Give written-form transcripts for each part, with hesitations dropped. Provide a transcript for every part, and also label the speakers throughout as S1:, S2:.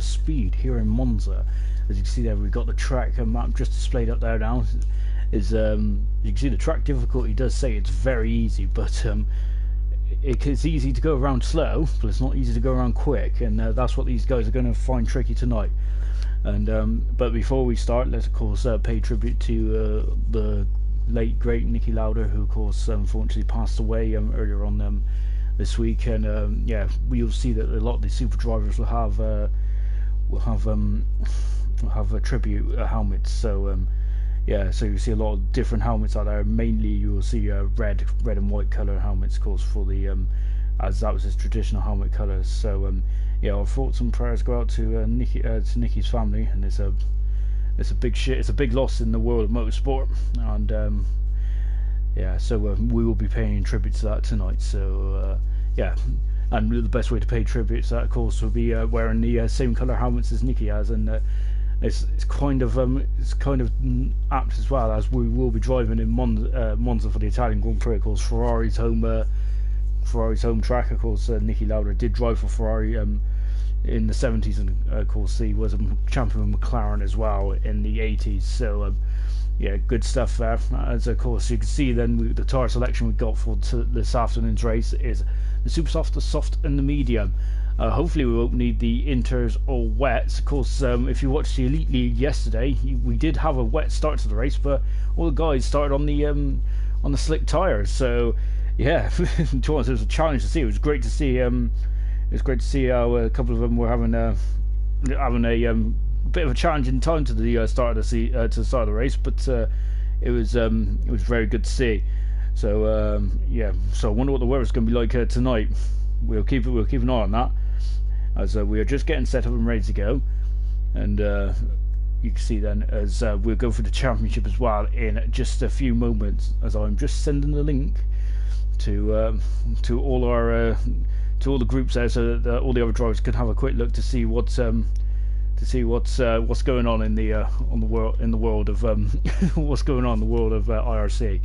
S1: Speed here in Monza. As you can see there, we've got the track map just displayed up there now. You can see the track difficulty does say it's very easy, but it's easy to go around slow, but it's not easy to go around quick, and that's what these guys are going to find tricky tonight. And but before we start, let's of course pay tribute to the late great Niki Lauda, who of course unfortunately passed away earlier on this week. And yeah, we'll see that a lot of the super drivers will have a tribute helmets. So yeah, so you see a lot of different helmets out there. Mainly you will see red and white color helmets, of course, for the as that was his traditional helmet colors. So yeah, our thoughts and prayers go out to Niki's family, and it's a big loss in the world of motorsport. And yeah, so we will be paying tribute to that tonight. So yeah, and the best way to pay tribute to that, of course, would be wearing the same color helmets as Niki has. And it's kind of apt as well, as we will be driving in Monza for the Italian Grand Prix. Of course, Ferrari's home track. Of course, Niki Lauda did drive for Ferrari in the 70s, and of course he was a champion with McLaren as well in the 80s. So yeah, good stuff there. As of course you can see, then the tyre selection we got for this afternoon's race is the super soft, the soft, and the medium. Hopefully we won't need the inters or wets. Of course, if you watched the Elite League yesterday, we did have a wet start to the race, but all the guys started on the slick tyres. So yeah, it was a challenge to see. It was great to see. It's great to see how a couple of them were having a bit of a challenging time to the start of the race, but it was very good to see. So yeah, so I wonder what the weather's going to be like tonight. We'll keep an eye on that, as we are just getting set up and ready to go. And you can see then, as we'll go for the championship as well in just a few moments, as I'm just sending the link to all the groups there, so that all the other drivers can have a quick look to see what's going on in the world of what's going on in the world of IRC.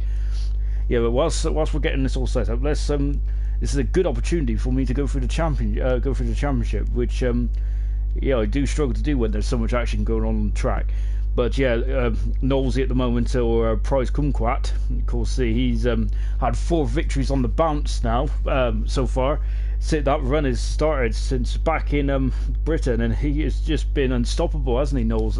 S1: Yeah, but whilst we're getting this all set up, let's this is a good opportunity for me to go through the championship, which yeah, I do struggle to do when there's so much action going on the track. But yeah, Knowlesy at the moment, or Prize Kumquat, of course, he's had 4 victories on the bounce now so far. So that run has started since back in Britain, and he has just been unstoppable, hasn't he, Knowles?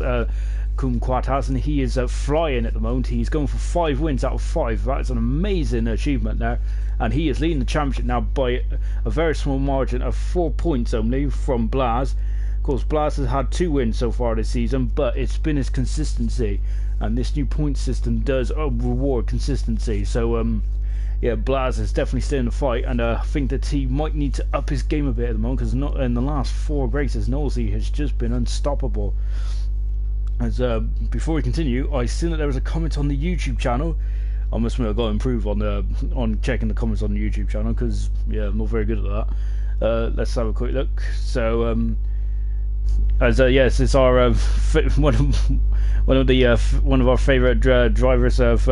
S1: Kumquat has, and he is flying at the moment. He's going for 5 wins out of 5. That's an amazing achievement there, and he is leading the championship now by a very small margin of 4 points only from Blas. Of course, Blas has had 2 wins so far this season, but it's been his consistency, and this new point system does reward consistency. So yeah, Blas is definitely still in the fight, and I think that he might need to up his game a bit at the moment, because in the last 4 races, Knowlesy has just been unstoppable. As before we continue, I seen that there was a comment on the YouTube channel. I must admit, I've got to improve on checking the comments on the YouTube channel, because yeah, I'm not very good at that. Let's have a quick look. So as yes, it's our one of our favourite drivers of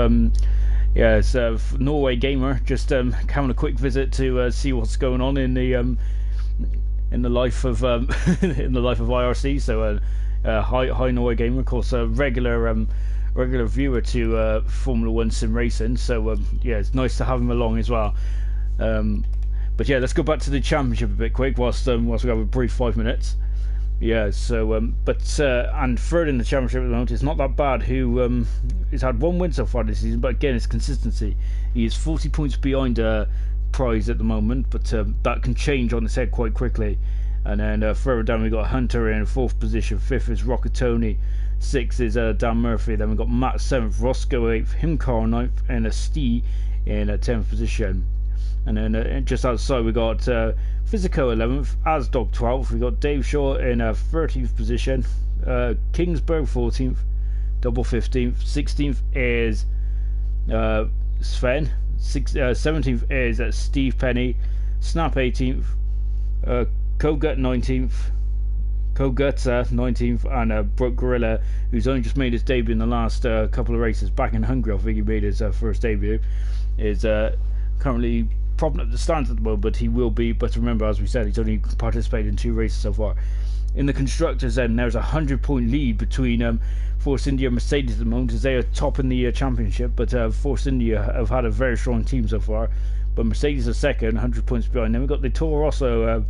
S1: yeah, it's Norway Gamer, just having a quick visit to see what's going on in the life of in the life of IRC. So hi Norway Gamer, of course, a regular viewer to Formula 1 sim racing. So yeah, it's nice to have him along as well. But yeah, let's go back to the championship a bit quick whilst we have a brief 5 minutes. Yeah, so and third in the championship at the moment, it's not that bad. Who has had 1 win so far this season, but again, it's consistency. He is 40 points behind Prize at the moment, but that can change on its head quite quickly. And then further down we got Hunter in 4th position, 5th is Rockatoni, 6th is Dan Murphy. Then we got Matt 7th, Roscoe 8th, Himcar 9th, and Stee in 10th position. And then just outside we got Physico 11th, Asdog 12th, we got Dave Shaw in 13th position, Kingsburg 14th, Double 15th, 16th is Sven, 17th is Steve Penny, Snap 18th, Kogut 19th, Kogutsa 19th, and Brooke Gorilla, who's only just made his debut in the last couple of races back in Hungary. I think he made his first debut, is currently propping up the stands at the moment, but he will be. But remember, as we said, he's only participated in 2 races so far. in the constructors end, there's a 100-point lead between Force India and Mercedes at the moment, as they are top in the championship. But Force India have had a very strong team so far. But Mercedes are second, 100 points behind. Then we've got the Toro Rosso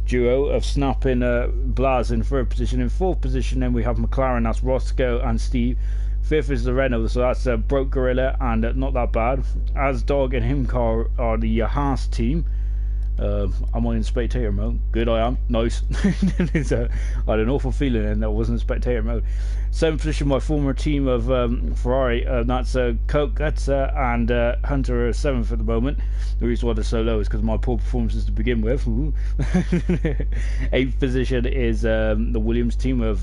S1: duo of Snap and Blas in third position. In fourth position, then we have McLaren, that's Roscoe and Steve. Fifth is the Renault, so that's Broke Gorilla and Not That Bad. As Dog and Himcar are the Haas team. I'm on in spectator mode. Good, I am. Nice. I had an awful feeling and that wasn't spectator mode. Seventh position, my former team of Ferrari. That's Coke, and Hunter are seventh at the moment. The reason why they're so low is because of my poor performances to begin with. Eighth position is the Williams team of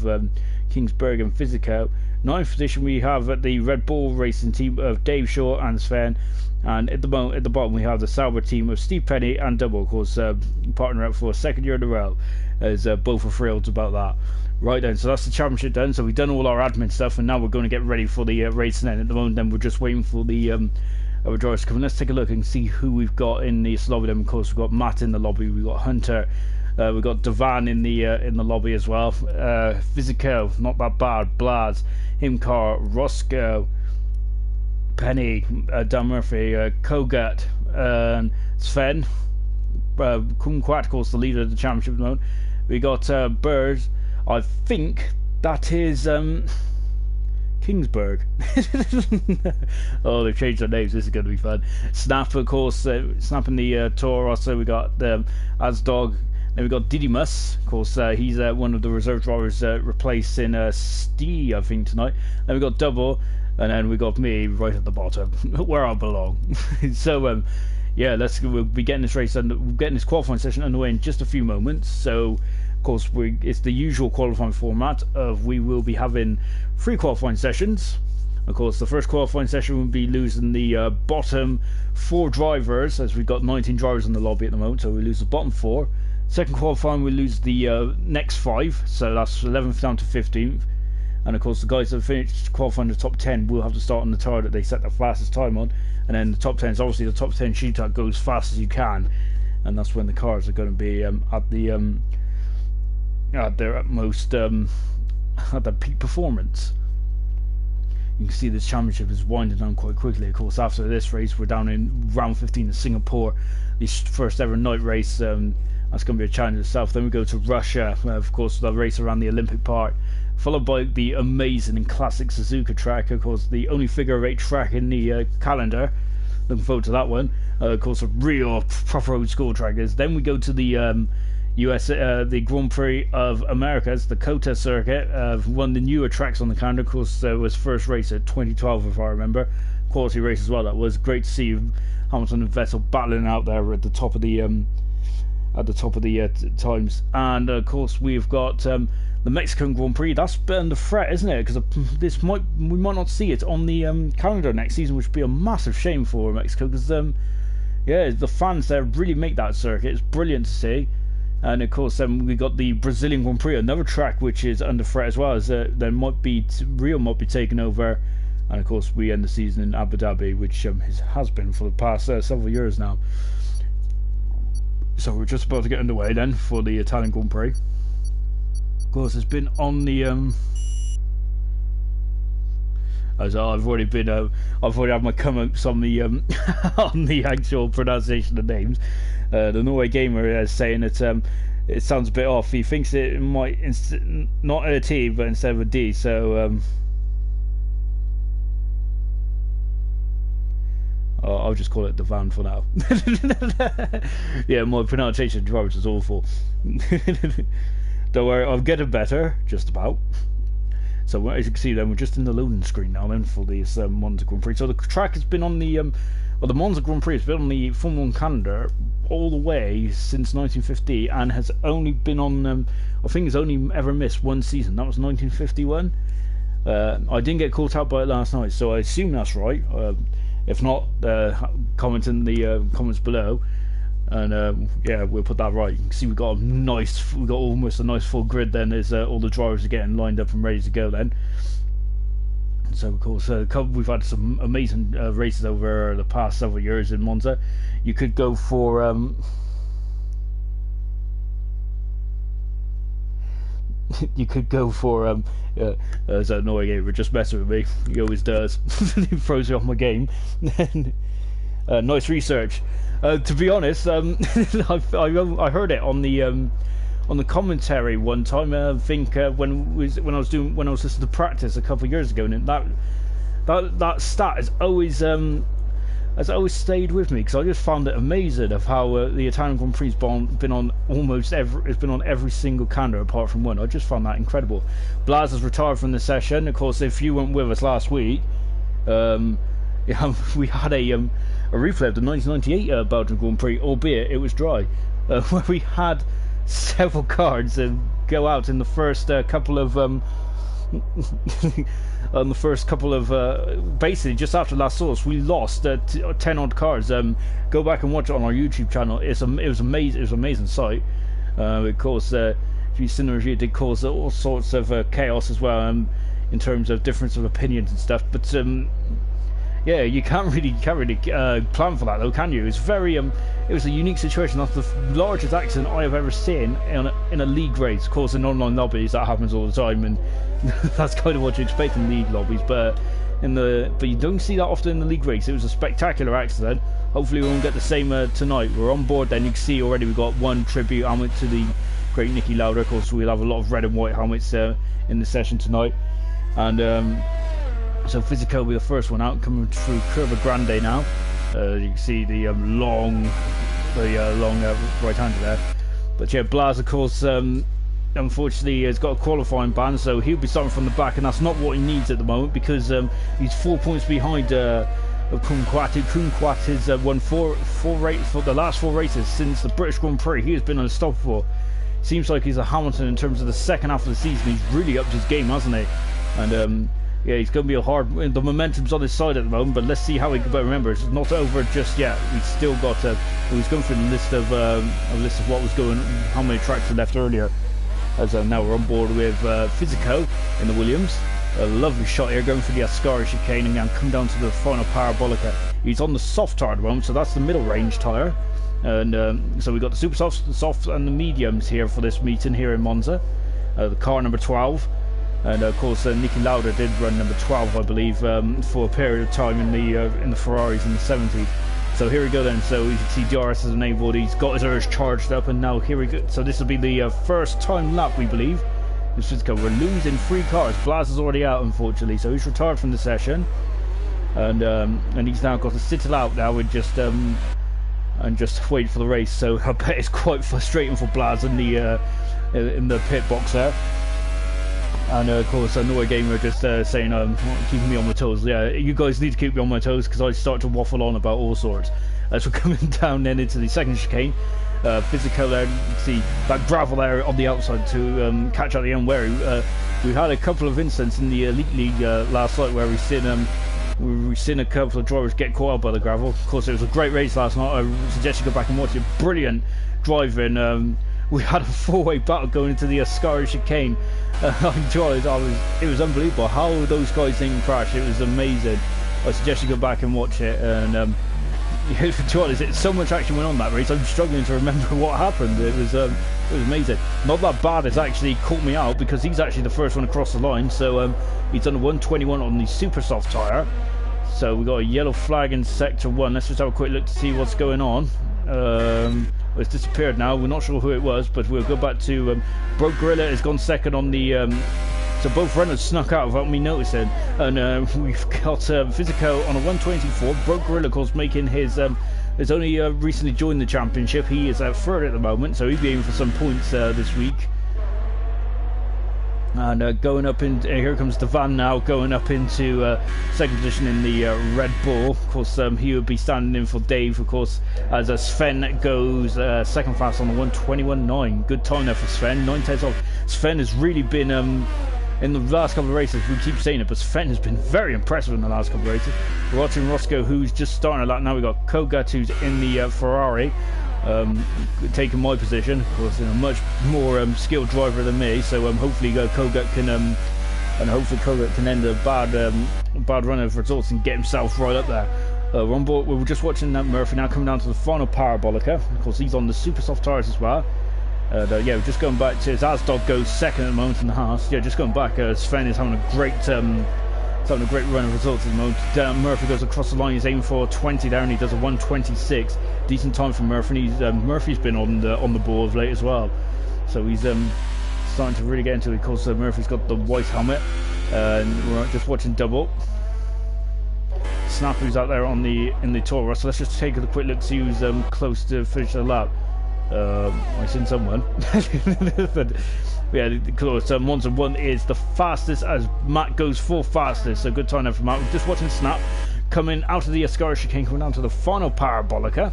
S1: Kingsburg and Physico. Ninth position we have the Red Bull Racing team of Dave Shaw and Sven. And at the bottom we have the Sauber team of Steve Penny and Double, of course, partner up for a second year in a row, as both are thrilled about that. Right then, so that's the championship done. So we've done all our admin stuff, and now we're going to get ready for the race. And then at the moment, then we're just waiting for the other drivers to come in. Let's take a look and see who we've got in this lobby. Then, of course, we've got Matt in the lobby, we've got Hunter, we've got Devan in the lobby as well. Physico, Not That Bad, Blas, Himcar, Roscoe, Penny, Dan Murphy, Kogat, Sven, Kumquat, of course, the leader of the championship at the moment. We got Bird. I think that is Kingsburg. Oh, they've changed their names. This is going to be fun. Snap, of course, Snap in the Toro Rosso. We got Asdog. Then we got Didymus. Of course, he's one of the reserve drivers replacing Stee, I think, tonight. Then we got Double. And then we got me right at the bottom, where I belong. So, yeah, we'll be getting this race and we're getting this qualifying session underway in just a few moments. So, of course, it's the usual qualifying format of we will be having 3 qualifying sessions. Of course, the first qualifying session will be losing the bottom 4 drivers, as we've got 19 drivers in the lobby at the moment, so we lose the bottom 4. Second qualifying, we lose the next 5, so that's 11th down to 15th. And of course, the guys that finished qualifying the top 10 will have to start on the tire that they set the fastest time on. And then the top 10 is obviously the top 10 shootout, go as fast as you can, and that's when the cars are going to be at their utmost, at their peak performance. You can see this championship is winding down quite quickly. Of course, after this race, we're down in round 15 in Singapore, the first ever night race. That's going to be a challenge itself. Then we go to Russia, of course, the race around the Olympic Park, followed by the amazing and classic Suzuka track, of course, the only figure-8 track in the calendar. Looking forward to that one. Of course, a real proper old school track is. Then we go to the the Grand Prix of Americas, the COTA circuit, one of the newer tracks on the calendar. Of course, was first race at 2012, if I remember. Quality race as well. That was great to see Hamilton and Vettel battling out there at the top of the times. And of course, we've got the Mexican Grand Prix. That's been the threat, isn't it? Because we might not see it on the calendar next season, which would be a massive shame for Mexico. Because yeah, the fans there really make that circuit. It's brilliant to see. And of course, we got the Brazilian Grand Prix, another track which is under threat as well. As there might be Rio might be taken over, and of course we end the season in Abu Dhabi, which has been for the past several years now. So we're just about to get underway then for the Italian Grand Prix. Of course, it's been on the as I've already had my comments on the on the actual pronunciation of names. The Norway gamer is saying that it sounds a bit off. He thinks it might not a T but instead of a D. So I'll just call it the van for now. Yeah, my pronunciation of drivers is awful. Don't worry, I'm getting better, just about. So as you can see then, we're just in the loading screen now then for this Monza Grand Prix. So the track has been on the the Monza Grand Prix has been on the Formula 1 calendar all the way since 1950 and has only been on, I think it's only ever missed one season. That was 1951. I didn't get caught out by it last night, so I assume that's right. If not, comment in the comments below, and yeah, we'll put that right. You can see we've got almost a nice full grid then, as all the drivers are getting lined up and ready to go then. So of course, we've had some amazing races over the past several years in Monza. You could go for you could go for as annoying it, just messing with me. He always does. He throws me off my game. Nice research. To be honest, I heard it on the commentary one time. I think when I was listening to practice a couple of years ago, and that stat has always stayed with me, because I just found it amazing of how the Italian Grand Prix has been on every single calendar apart from one. I just found that incredible. Blas has retired from the session. Of course, if you weren't with us last week, we had a replay of the 1998 Belgian Grand Prix, albeit it was dry, where we had several cards go out in the first couple of basically just after last source. We lost 10 odd cards. Go back and watch it on our YouTube channel. It was amazing. It was an amazing sight. Of course, if you've seen the review, it did cause all sorts of chaos as well, in terms of difference of opinions and stuff. But yeah, you can't really plan for that, though, can you? It's very it was a unique situation. That's the largest accident I have ever seen in a league race. Of course, in online lobbies that happens all the time, and that's kind of what you expect in league lobbies. But you don't see that often in the league race. It was a spectacular accident. Hopefully we won't get the same tonight. We're on board. Then you can see already we've got one tribute helmet to the great Nicky Lauda. Of course, we'll have a lot of red and white helmets in the session tonight, and so Physico will be the first one out, coming through Curva Grande now. You can see the long right-hander there. But yeah, Blas, of course, unfortunately has got a qualifying ban, so he'll be starting from the back, and that's not what he needs at the moment, because he's 4 points behind Kunkwati. Kunkwati has won four races for the last 4 races since the British Grand Prix. He has been unstoppable. Seems like he's a Hamilton in terms of the second half of the season. He's really upped his game, hasn't he? And yeah, he's going to be a hard. The momentum's on his side at the moment, but let's see how he can. But remember, it's not over just yet. We've still got. He's going through the list of what was going, how many tracks are left earlier. As now we're on board with Physico in the Williams. A lovely shot here, going for the Ascari chicane, and then come down to the final parabolica. He's on the soft tyre at the moment, so that's the middle range tyre. And so we've got the super softs, the softs, and the mediums here for this meeting here in Monza. The car number 12. And of course, Nicky Lauda did run number 12, I believe, for a period of time in the Ferraris in the 70s. So here we go then. So you can see DRS has enabled. He's got his urge charged up, and now here we go. So this will be the first time lap, we believe. This is we're losing 3 cars. Blas is already out, unfortunately, so he's retired from the session, and he's now got to sit it out now and just wait for the race. So I bet it's quite frustrating for Blas in the pit box there. And of course, Noah Gamer just saying, keeping me on my toes. Yeah, you guys need to keep me on my toes, because I start to waffle on about all sorts. As we're coming down then into the second chicane, Physical there, you can see that gravel there on the outside to catch out the end where we had a couple of incidents in the Elite League last night where we've seen a couple of drivers get caught out by the gravel. Of course, it was a great race last night. I suggest you go back and watch it. Brilliant driving. We had a 4-way battle going into the Ascari chicane. It was unbelievable how those guys didn't crash. It was amazing. I suggest you go back and watch it. And so much action went on that race. I'm struggling to remember what happened. It was amazing. Not that bad. It's actually caught me out, because he's actually the first one across the line. So he's done a 121 on the super soft tyre. So we got a yellow flag in sector 1. Let's just have a quick look to see what's going on. It's disappeared now. We're not sure who it was, but we'll go back to Broke Gorilla has gone second on the so both runners snuck out without me noticing, and we've got Physico on a 124. Broke Gorilla, of course, making his has only recently joined the championship. He is out third at the moment, so he'll be aiming for some points this week. And going up in here comes the van now, going up into second position in the Red Bull. Of course, he would be standing in for Dave, of course, as Sven goes second fast on the 121.9. Good time there for Sven. 9 tenths off. Sven has really been in the last couple of races. We keep saying it, but Sven has been very impressive in the last couple of races. We're watching Roscoe, who's just starting a lap now. We've got Kogat, who's in the Ferrari. Taking my position, of course, a much more skilled driver than me. So hopefully Kogat can end a bad run of results and get himself right up there. We're on board. We were just watching that Murphy now coming down to the final parabolica. Of course, he's on the super soft tyres as well. Yeah, just going back to Asdog goes second at the moment in the Haas. Yeah, just going back. Sven is having a great run of results at the moment. Murphy goes across the line. He's aiming for 20 there, and he does a 1:26. Decent time for Murphy. And Murphy's been on the ball of late as well, so he's starting to really get into it. Of course, Murphy's got the white helmet, and we're just watching double. Snap who's out there in the Toro. So let's just take a quick look, see who's close to finish the lap. I seen someone. But yeah, of course, Monza 1 is the fastest as Matt goes for fastest. So good time there for Matt. We're just watching Snap coming out of the Ascari chicane, coming down to the final parabolica.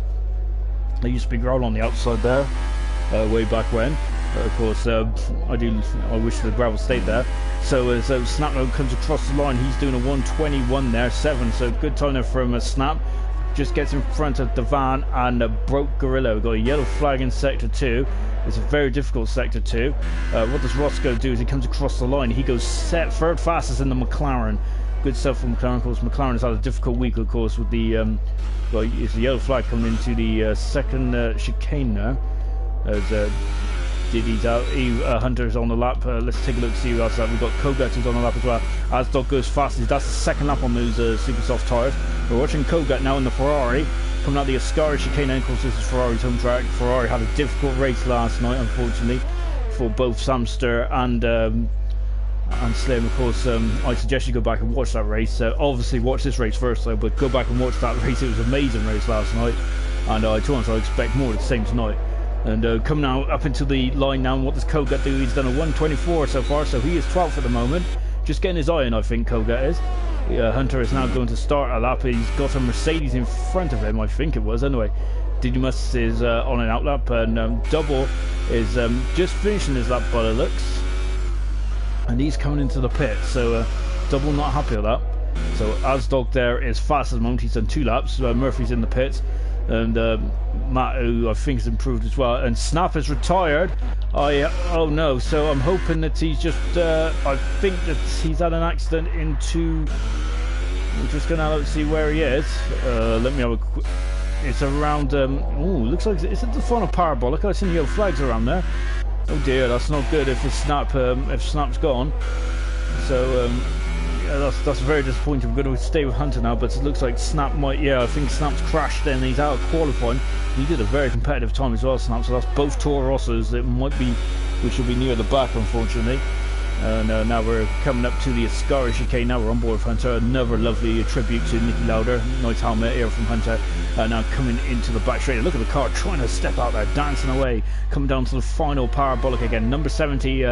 S1: There used to be gravel on the outside there, way back when. Of course, I wish the gravel stayed there. So as Snap comes across the line, he's doing a 1:21 there, 7. So good time there from Snap. Just gets in front of Devan and broke Gorilla. We've got a yellow flag in sector 2. It's a very difficult sector 2. What does Roscoe do as he comes across the line? He goes third fastest in the McLaren. Good stuff from McLaren. Of course, McLaren has had a difficult week, of course, with the well, it's a yellow flag coming into the second chicane now. As Diddy's out, Hunter's on the lap. Let's take a look, see who else is out. We've got Kogat who's on the lap as well. Asdog goes fast. That's the second lap on those super soft tyres. We're watching Kogat now in the Ferrari coming out the Ascari chicane. And of course, this is Ferrari's home track. Ferrari had a difficult race last night, unfortunately, for both Samster and Slim. Of course, I suggest you go back and watch that race. Obviously, watch this race first, though, but go back and watch that race. It was an amazing race last night, and to be honest, I expect more of the same tonight. And coming now up into the line now, and what does Kogat do? He's done a 1:24 so far, so he is 12th at the moment. Just getting his eye in, I think, Kogat is. Hunter is now going to start a lap. He's got a Mercedes in front of him, I think it was. Anyway, Didymus is on an outlap, and Double is just finishing his lap by the looks. And he's coming into the pit, so Double not happy with that. So Asdog there is fast at the moment. He's done 2 laps. Murphy's in the pits. And Matt, who I think has improved as well, and Snap has retired. Oh no, so I'm hoping that he's just I think that he's had an accident into, I'm just gonna see where he is. Let me have a quick, it's around looks like it's at the final parabolic. I've seen yellow flags around there. Oh dear, that's not good if it's Snap, if Snap's gone. So yeah, that's very disappointing. We're going to stay with Hunter now, but it looks like Snap might, yeah, I think Snap's crashed and he's out of qualifying. He did a very competitive time as well, Snap, so that's both Toro Rossos. It might be, which will be near the back, unfortunately. And now we're coming up to the Ascari chicane. Now we're on board with Hunter. Another lovely tribute to Nicky Lauder. Nice helmet here from Hunter. Now coming into the back straight. Look at the car trying to step out there, dancing away. Coming down to the final parabolic again. Number 70.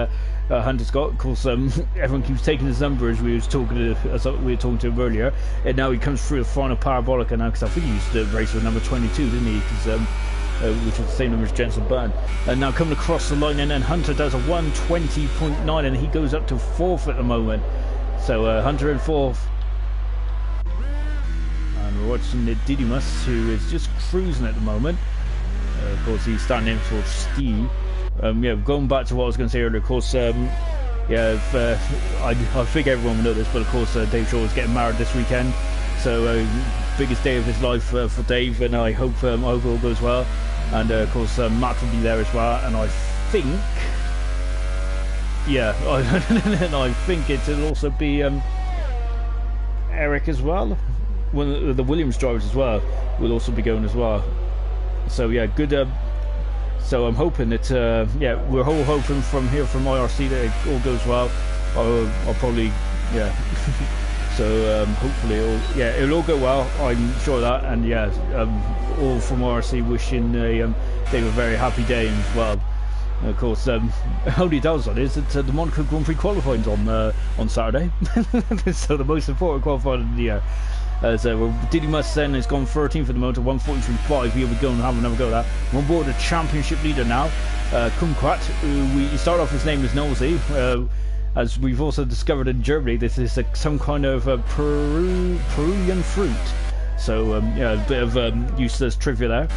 S1: Hunter's got, of course, everyone keeps taking his number as we were talking to him earlier, and now he comes through the final parabolic now, because I think he used to race with number 22, didn't he? Because which was the same number as Jensen Byrne. And now coming across the line, and then Hunter does a 1:20.9, and he goes up to 4th at the moment. So Hunter in 4th. And we're watching the Didymus, who is just cruising at the moment. Of course, he's standing in for Steve. Yeah, going back to what I was going to say earlier, of course, yeah, I think everyone will know this, but of course Dave Shaw is getting married this weekend, so biggest day of his life for Dave, and I hope it all goes well. And of course Matt will be there as well, and I think, yeah, and I think it'll also be Eric as well. One of the Williams drivers as well will also be going as well. So yeah, good. So I'm hoping that, yeah, we're all hoping from here from IRC that it all goes well. I'll probably, yeah. So hopefully, it'll all go well. I'm sure of that, and yeah, all from IRC wishing Dave a very happy day as well. And of course, only does on is that the Monaco Grand Prix qualifying's on Saturday, so the most important qualifying of the year. So Didymus then has gone 13th at the moment, 1:43.5. Here we go and have another go at that. We're on board the championship leader now, Kumquat, who we start off his name as Nosy. As we've also discovered in Germany, this is some kind of Peruvian fruit. So yeah, a bit of useless trivia there.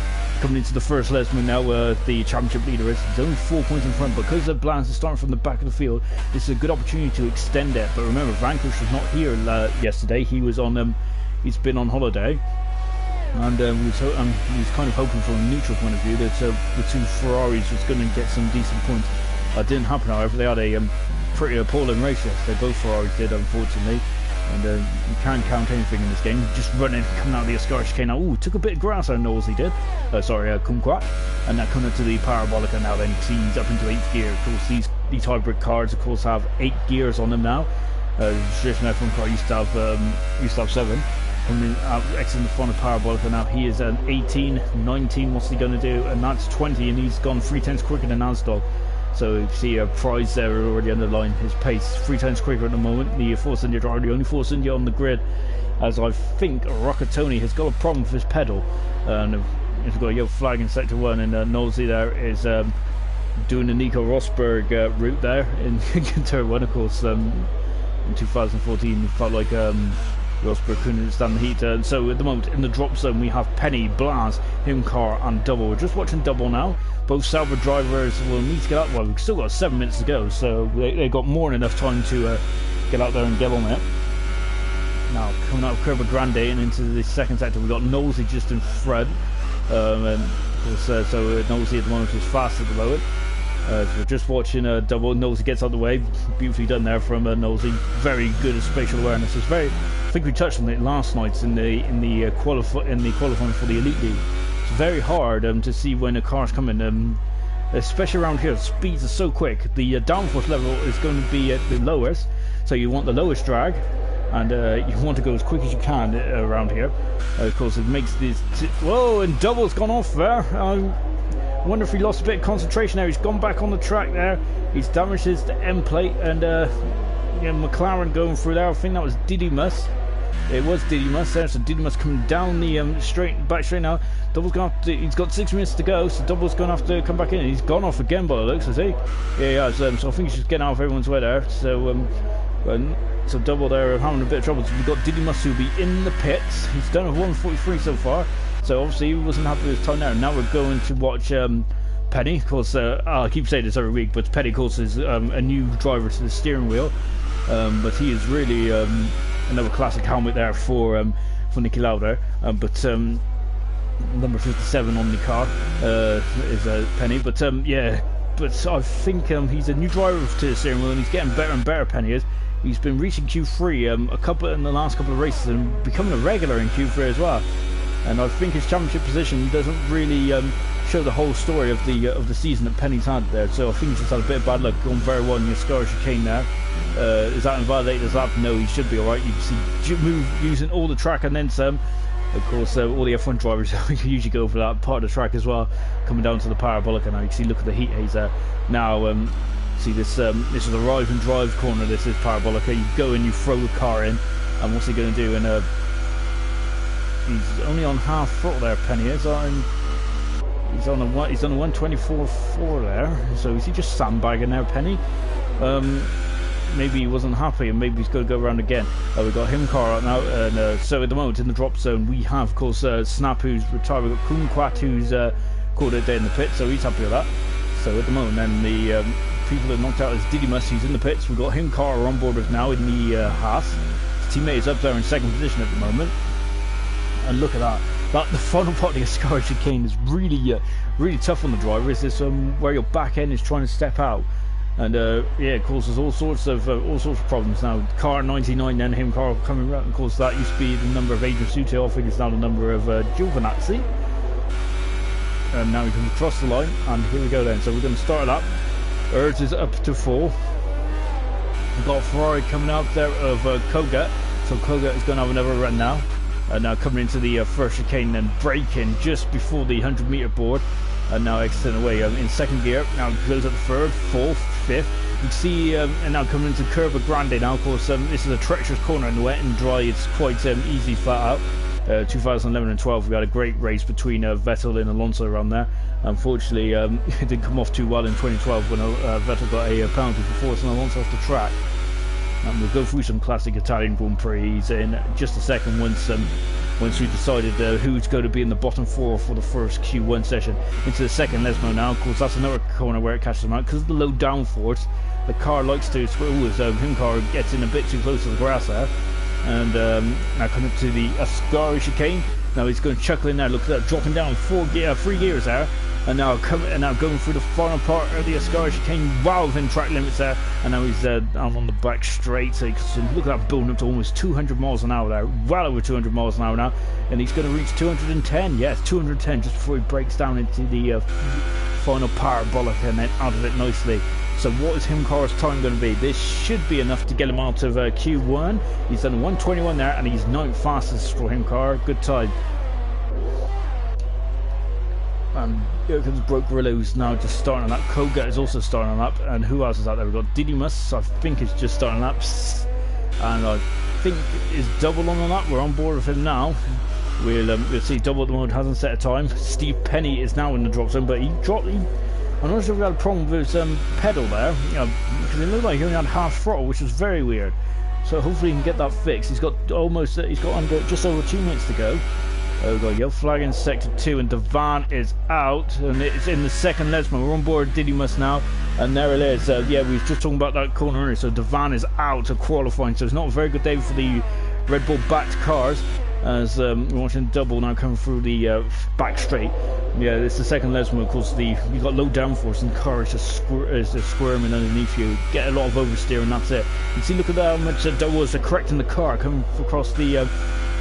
S1: Coming into the first lesson now, the championship leader is only 4 points in front, because the Blans is starting from the back of the field. This is a good opportunity to extend it. But remember, Vanquish was not here yesterday. He was on. He's been on holiday. and he was kind of hoping from a neutral point of view that the two Ferraris was going to get some decent points. Didn't happen, however. They had a pretty appalling race yesterday. Both Ferraris did, unfortunately. And you can't count anything in this game. Just running, coming out of the Ascari chicane now. Ooh, took a bit of grass out of Knowles, he did. Kumquat. And now coming to the Parabolica now, then he's up into 8th gear. Of course, these hybrid cars, of course, have 8 gears on them now. Traditional F1 car used to have 7. Coming out, exiting the front of Parabolica now. He is an 18, 19. What's he going to do? And that's 20, and he's gone 3 tenths quicker than Asdog. So you see a prize there already underlined his pace. 3 times quicker at the moment. The four-cylinder driver, the only four-cylinder on the grid, as I think Rockatoni has got a problem with his pedal. And he's got a yellow flag in sector 1, and Nosey there is doing the Nico Rosberg route there in turn 1, of course. In 2014, it felt like Rosberg couldn't stand the heat. So at the moment in the drop zone we have Penny, Blas, Himcar and Double. We're just watching Double now. Both Sauber drivers will need to get out. Well, we've still got 7 minutes to go, so they got more than enough time to get out there and get on it. Now coming out of Curva Grande and into the second sector, we've got Nosey just in front. And of course, so Nosey at the moment is faster below it. So we're just watching Double. Nosey gets out the way. Beautifully done there from Nosey. Very good at spatial awareness. It's very. I think we touched on it last night in the qualifying for the Elite League. It's very hard to see when a car's coming, especially around here. The speeds are so quick. The downforce level is going to be at the lowest, so you want the lowest drag, and you want to go as quick as you can around here. Of course, it makes this. Whoa! And Double's gone off there. I wonder if he lost a bit of concentration there. He's gone back on the track there. He's damaged his end plate, and McLaren going through there. I think that was Didymus. It was Didymus there, so Didymus coming down the back straight now. Double's going to have to, he's got 6 minutes to go, so Double's going to have to come back in. He's gone off again by the looks, has he? Yeah, he has. So I think he's just getting out of everyone's way there. So so Double there having a bit of trouble. So we've got Didymus who'll be in the pits. He's done a 1:43 so far. So obviously he wasn't happy with his time there. Now we're going to watch Penny. Of course, I keep saying this every week, but Penny, of course, is a new driver to the steering wheel. But he is really another classic helmet there for Niki Lauda. Number 57 on the car is Penny. But yeah, but I think he's a new driver to the steering wheel, and he's getting better and better. Penny is. He's been reaching Q3 in the last couple of races and becoming a regular in Q3 as well. And I think his championship position doesn't really show the whole story of the season that Penny's had there. So I think he's just had a bit of bad luck. Gone very well in the Ascari chicane there. Is that invalidated as lap? No, he should be alright. You can see move using all the track and then some. Of course, all the F1 drivers usually go for that part of the track as well. Coming down to the Parabolica now, you can see, look at the heat haze there. Now, see this is a ride and drive corner. This is Parabolica. You go in, you throw the car in, and what's he going to do? And he's only on half throttle there. Penny is on. He's on a 124.4 there. So is he just sandbagging there, Penny? Maybe he wasn't happy, and maybe he's going to go around again. We've got Himcar out now, and so at the moment in the drop zone we have, of course, Snap, who's retired. We've got Kumquat, who's called it a day in the pit, so he's happy with that. So at the moment, then the people that knocked out is Didymus, who's in the pits. We've got Himcar on board with now in the Haas. His teammate is up there in second position at the moment. And look at that. The final part of the Ascari chicane is really tough on the driver. Is this where your back end is trying to step out, and yeah, it causes all sorts of problems. Now, car 99, then Himcar coming around. Of course, that used to be the number of Adrian Sutil. I think it's now the number of Giovinazzi. And now we can cross the line, and here we go then. So we're going to start it up. Urge is up to 4. We've got Ferrari coming out there of Koga. So Koga is going to have another run now. Now coming into the first chicane and braking just before the 100-meter board. And now exiting away in second gear. Now goes up to third, fourth, fifth. You can see, and now coming into Curva Grande now. Of course, this is a treacherous corner in the wet and dry. It's quite easy flat out. 2011 and 12, we had a great race between Vettel and Alonso around there. Unfortunately, it didn't come off too well in 2012 when Vettel got a penalty for forcing Alonso off the track. And we'll go through some classic Italian Grand Prix in just a second once we decided who's going to be in the bottom 4 for the first Q1 session. Into the second Lesmo now. Of course, that's another corner where it catches them out because of the low downforce. The car likes to swirl as Himcar gets in a bit too close to the grass there. And now coming to the Ascari chicane. Now he's going to chuckle in there. Look at that, dropping down 3 gears there. And now going through the final part of the Ascari chicane, wow, within track limits there. And now he's down on the back straight. So you can look at that, building up to almost 200 miles an hour there, well over 200 miles an hour now. And he's going to reach 210, yes, 210 just before he breaks down into the final parabolic and then out of it nicely. So what is Himcar's time going to be? This should be enough to get him out of Q1. He's done 121 there, and he's 9th fastest for Himcar. Good time. Here comes Broke Gorilla, who's now just starting on up. Koga is also starting on up. And who else is out there? We've got Didymus, I think is just starting up. And I think is Double on up. We're on board with him now. We'll see. Double at the moment hasn't set a time. Steve Penny is now in the drop zone, but I'm not sure if we had a problem with his pedal there, because it looked like he only had half throttle, which was very weird. So hopefully he can get that fixed. He's got just over 2 minutes to go. We've got yellow flag in sector 2, and Devan is out, and it's in the second Lesmo. We're on board Didymus now, and there it is. Yeah, we were just talking about that corner earlier. So Devan is out of qualifying, so it's not a very good day for the Red Bull backed cars. As we're watching Double now coming through the back straight. Yeah, it's the second Lesmo. Of course, you've got low downforce, and the car is just squirming underneath you. Get a lot of oversteer, and that's it. You see, look at how much Double is correcting the car coming across the.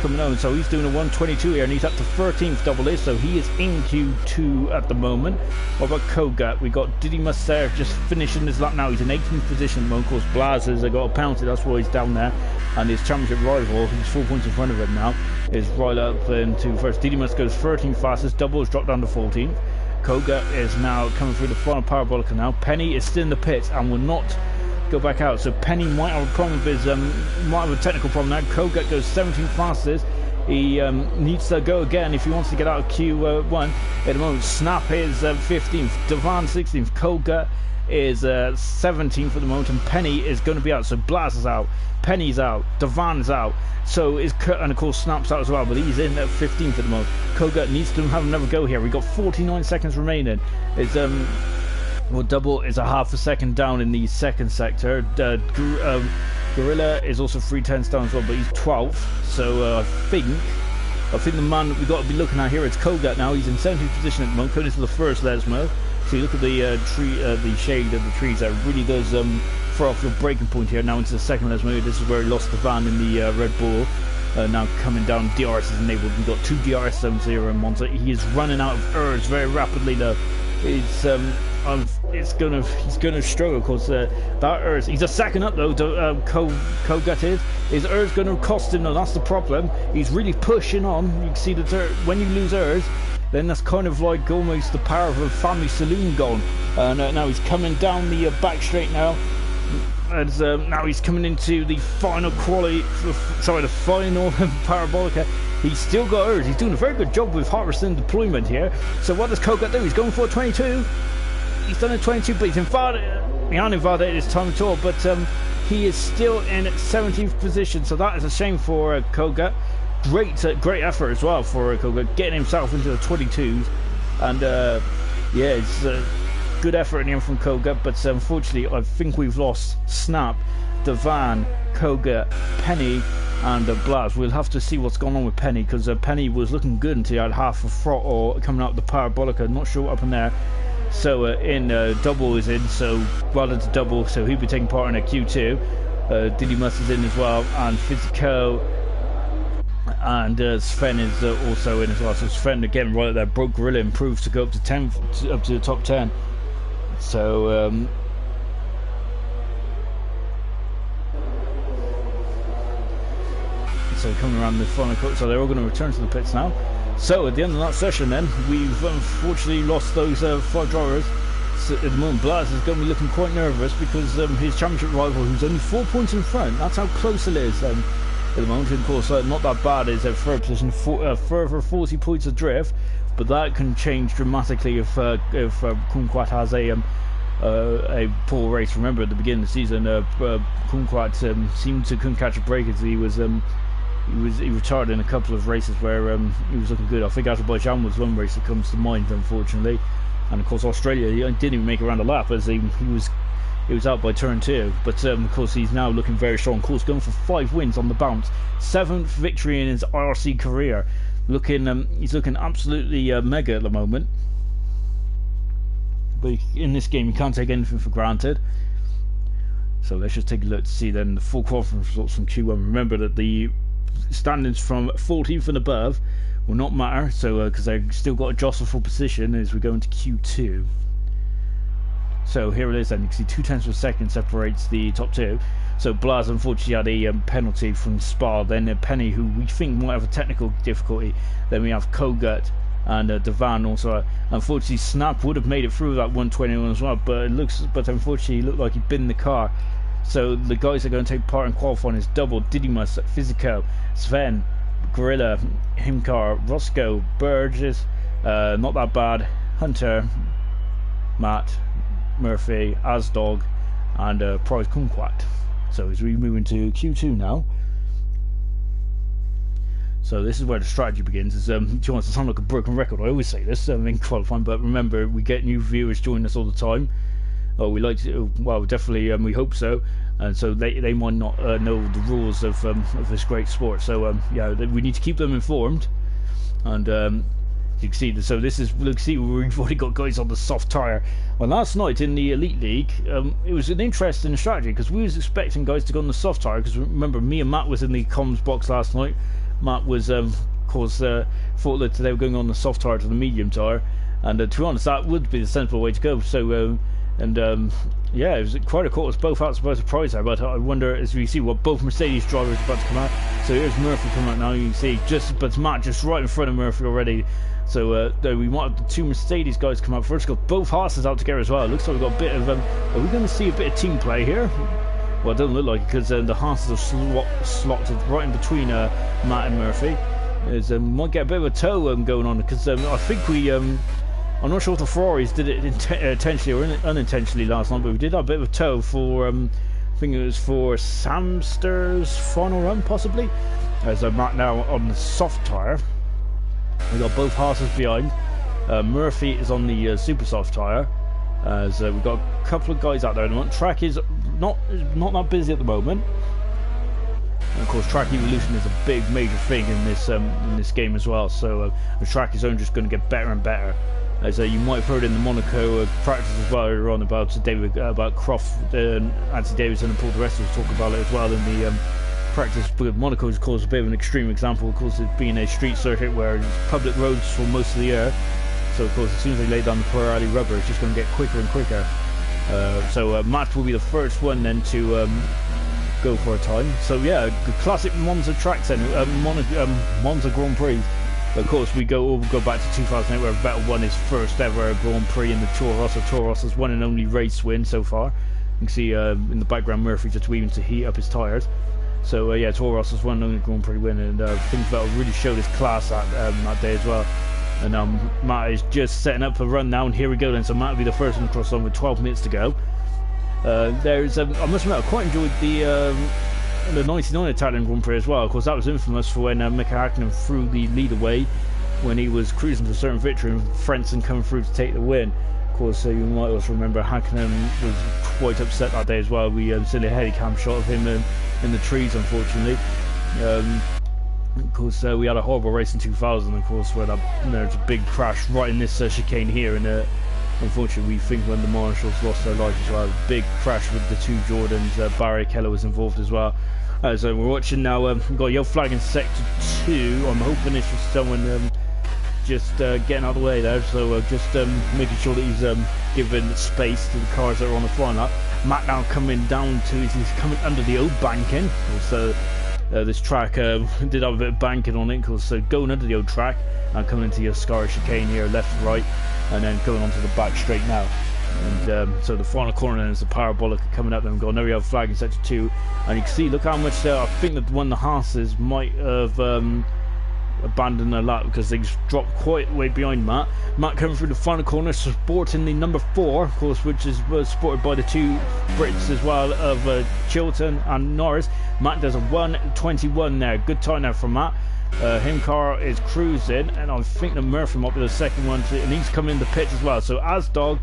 S1: Coming on, so he's doing a 122 here, and he's up to 13th Double is, so he is in Q2 at the moment. What about Kogat? We got Didymus there just finishing his lap now. He's in 18th position. Well, of course, Blazers they got a penalty, that's why he's down there. And his championship rival, who's 4 points in front of him now, is right up into first. Didymus goes 13th fastest. Double has dropped down to 14th. Kogat is now coming through the final parabolic now. Penny is still in the pits and will not go back out, so Penny might have a problem with his might have a technical problem now. Kogat goes 17th fastest. He needs to go again if he wants to get out of Q1 at the moment. Snap is 15th, Devan 16th, Kogat is 17th at the moment, and Penny is going to be out. So Blaz is out, Penny's out, Devan's out, so is and of course Snap's out as well, but he's in at 15th at the moment. Kogat needs to have another go here. We've got 49 seconds remaining. It's well, Double is a half a second down in the second sector. Gorilla is also 3/10 down as well, but he's 12th. So I think the man we've got to be looking at here is Kogat now. He's in 17th position at the moment, going into the first Lesmo. So you look at the tree, the shade of the trees. That really does throw off your breaking point here. Now into the second Lesmo. This is where he lost the van in the Red Bull. Now coming down, DRS is enabled. We've got 2 DRS zones here in Monza. He is running out of ERS very rapidly though. He's gonna struggle because that ERS, he's a second up though. Kogat is. His ERS gonna cost him though. That's the problem. He's really pushing on. You can see that when you lose ERS, then that's kind of like almost the power of a family saloon gone. And now he's coming down the back straight now. As now he's coming into the final the final parabolica. He's still got ERS. He's doing a very good job with harvesting deployment here. So what does Kogat do? He's going for a 22. He's done a 22, but he's behind invalidated his time at all. But he is still in 17th position. So that is a shame for Kogat. Great effort as well for Kogat, getting himself into the 22s. And yeah, it's good effort in the end from Kogat. But unfortunately, I think we've lost Snap, Devan, Kogat, Penny, and Blaz. We'll have to see what's going on with Penny, because Penny was looking good until he had half a throttle coming out of the parabolica. Not sure what happened there. So Double is in, so well done to Double, so he'll be taking part in a Q2. Didymus is in as well, and Fizzico and Sven is also in as well. So Sven again right there, Broke Gorilla improved to go up to 10, up to the top 10. So so coming around the final cut, so they're all going to return to the pits now. So at the end of that session then, we've unfortunately lost those 5 drivers. So at the moment Blaz is going to be looking quite nervous because his championship rival, who's only 4 points in front, that's how close it is at the moment. Of course not that bad, is at third position, further 40 points adrift, but that can change dramatically if Kumquat has a poor race. Remember at the beginning of the season, Kumquat seemed to couldn't catch a break as he retired in a couple of races where he was looking good. I think Azerbaijan was one race that comes to mind, unfortunately, and of course Australia he didn't even make around a lap as he was out by turn 2. But of course he's now looking very strong. Of course going for 5 wins on the bounce, 7th victory in his IRC career. he's looking absolutely mega at the moment. But in this game, you can't take anything for granted. So let's just take a look to see then the full qualifying results from Q1. Remember that the standings from 14th and above will not matter, so because they've still got a jostle for position as we go into Q2. So here it is then, you can see 0.2 of a second separates the top two. So Blaz unfortunately had a penalty from Spa, then Penny, who we think might have a technical difficulty, then we have Kogut and Devan also. Unfortunately Snap would have made it through that 121 as well, but unfortunately it looked like he'd been in the car. So the guys that are going to take part in qualifying is Double, Didymus, Physico, Sven, Gorilla, Himcar, Roscoe, Burgess, Not That Bad, Hunter, Matt, Murphy, Asdog, and Prize Kumquat. So as we move into Q2 now. So this is where the strategy begins. Is to want to sound like a broken record, I always say this in qualifying, but remember, we get new viewers joining us all the time. Oh, we like to, well, definitely, we hope so, and so they might not know the rules of this great sport. So yeah, we need to keep them informed. And you can see, so this is, look, see, we've already got guys on the soft tyre. Well, last night in the Elite League, it was an interesting strategy because we was expecting guys to go on the soft tyre. Because remember, me and Matt was in the comms box last night. Matt was, of course, thought that they were going on the soft tyre to the medium tyre, and to be honest, that would be the sensible way to go. So. Yeah, it was quite a caught us both out by surprise there, but I wonder, as we see what both Mercedes drivers are about to come out. So here's Murphy coming out now, you can see, but Matt just right in front of Murphy already. So we might have the two Mercedes guys come out first. Got both Haas's out together as well. It looks like we've got a bit of, are we going to see a bit of team play here? Well, it doesn't look like it, because the Haas's are slotted right in between Matt and Murphy. We might get a bit of a tow going on, because I think we... I'm not sure if the Ferraris did it intentionally or unintentionally last night, but we did have a bit of a tow for, I think it was for Samster's final run, possibly. As Matt now on the soft tyre. We've got both Haas's behind. Murphy is on the super soft tyre. As we've got a couple of guys out there at the moment. Track is not that busy at the moment. And of course, track evolution is a big, major thing in this game as well. So the track is only just going to get better and better. As you might have heard in the Monaco practice as well earlier on about about Croft, Anthony Davidson and Paul di Resta was talking about it as well in the practice. But Monaco is of course a bit of an extreme example, of course, it being a street circuit where it's public roads for most of the year. So of course, as soon as they lay down the Pirelli rubber, it's just going to get quicker and quicker. So Matt will be the first one then to go for a time. So yeah, classic Monza track then, Monza Grand Prix. Of course, we'll go back to 2008 where Vettel won his first ever Grand Prix in the Toro Rosso. Toro Rosso's one and only race win so far. You can see in the background Murphy just weaving to heat up his tyres. So yeah, Toro Rosso's one and only Grand Prix win, and I think Vettel really showed his class that day as well. And Matt is just setting up for a run now, and here we go then. So Matt will be the first one to cross on with 12 minutes to go. There's I must admit, I quite enjoyed the 99 Italian Grand Prix as well. Of course, that was infamous for when Mika Hakkinen threw the lead away when he was cruising for a certain victory and Frentzen coming through to take the win. Of course, you might also remember Hakkinen was quite upset that day as well. We seen a helicam shot of him in the trees, unfortunately. Of course, we had a horrible race in 2000, of course, where there's a big crash right in this chicane here, and unfortunately, we think when the Marshals lost their lives as well, a big crash with the two Jordans. Barry Keller was involved as well. So we're watching now. We've got a yellow flag in sector 2. I'm hoping it's just someone just getting out of the way there. So just making sure that he's giving space to the cars that are on the flying lap. Matt now coming down to, he's coming under the old banking. Also, this track did have a bit of banking on it, because so going under the old track and coming into your Scar chicane here, left and right, and then going onto the back straight now. And so the final corner then is the parabolic coming up. Then we've got another yellow flag in sector 2, and you can see, look how much I think that one of the Haas's might have abandoned their lap, because they just dropped quite way behind Matt. Matt coming through the final corner, sporting the number 4, of course, which is sported by the two Brits as well of Chilton and Norris. Matt does a 1:21 there, good time there from Matt. Himcar is cruising, and I think that Murphy might be the second one to, and he's coming in the pitch as well. So Asdog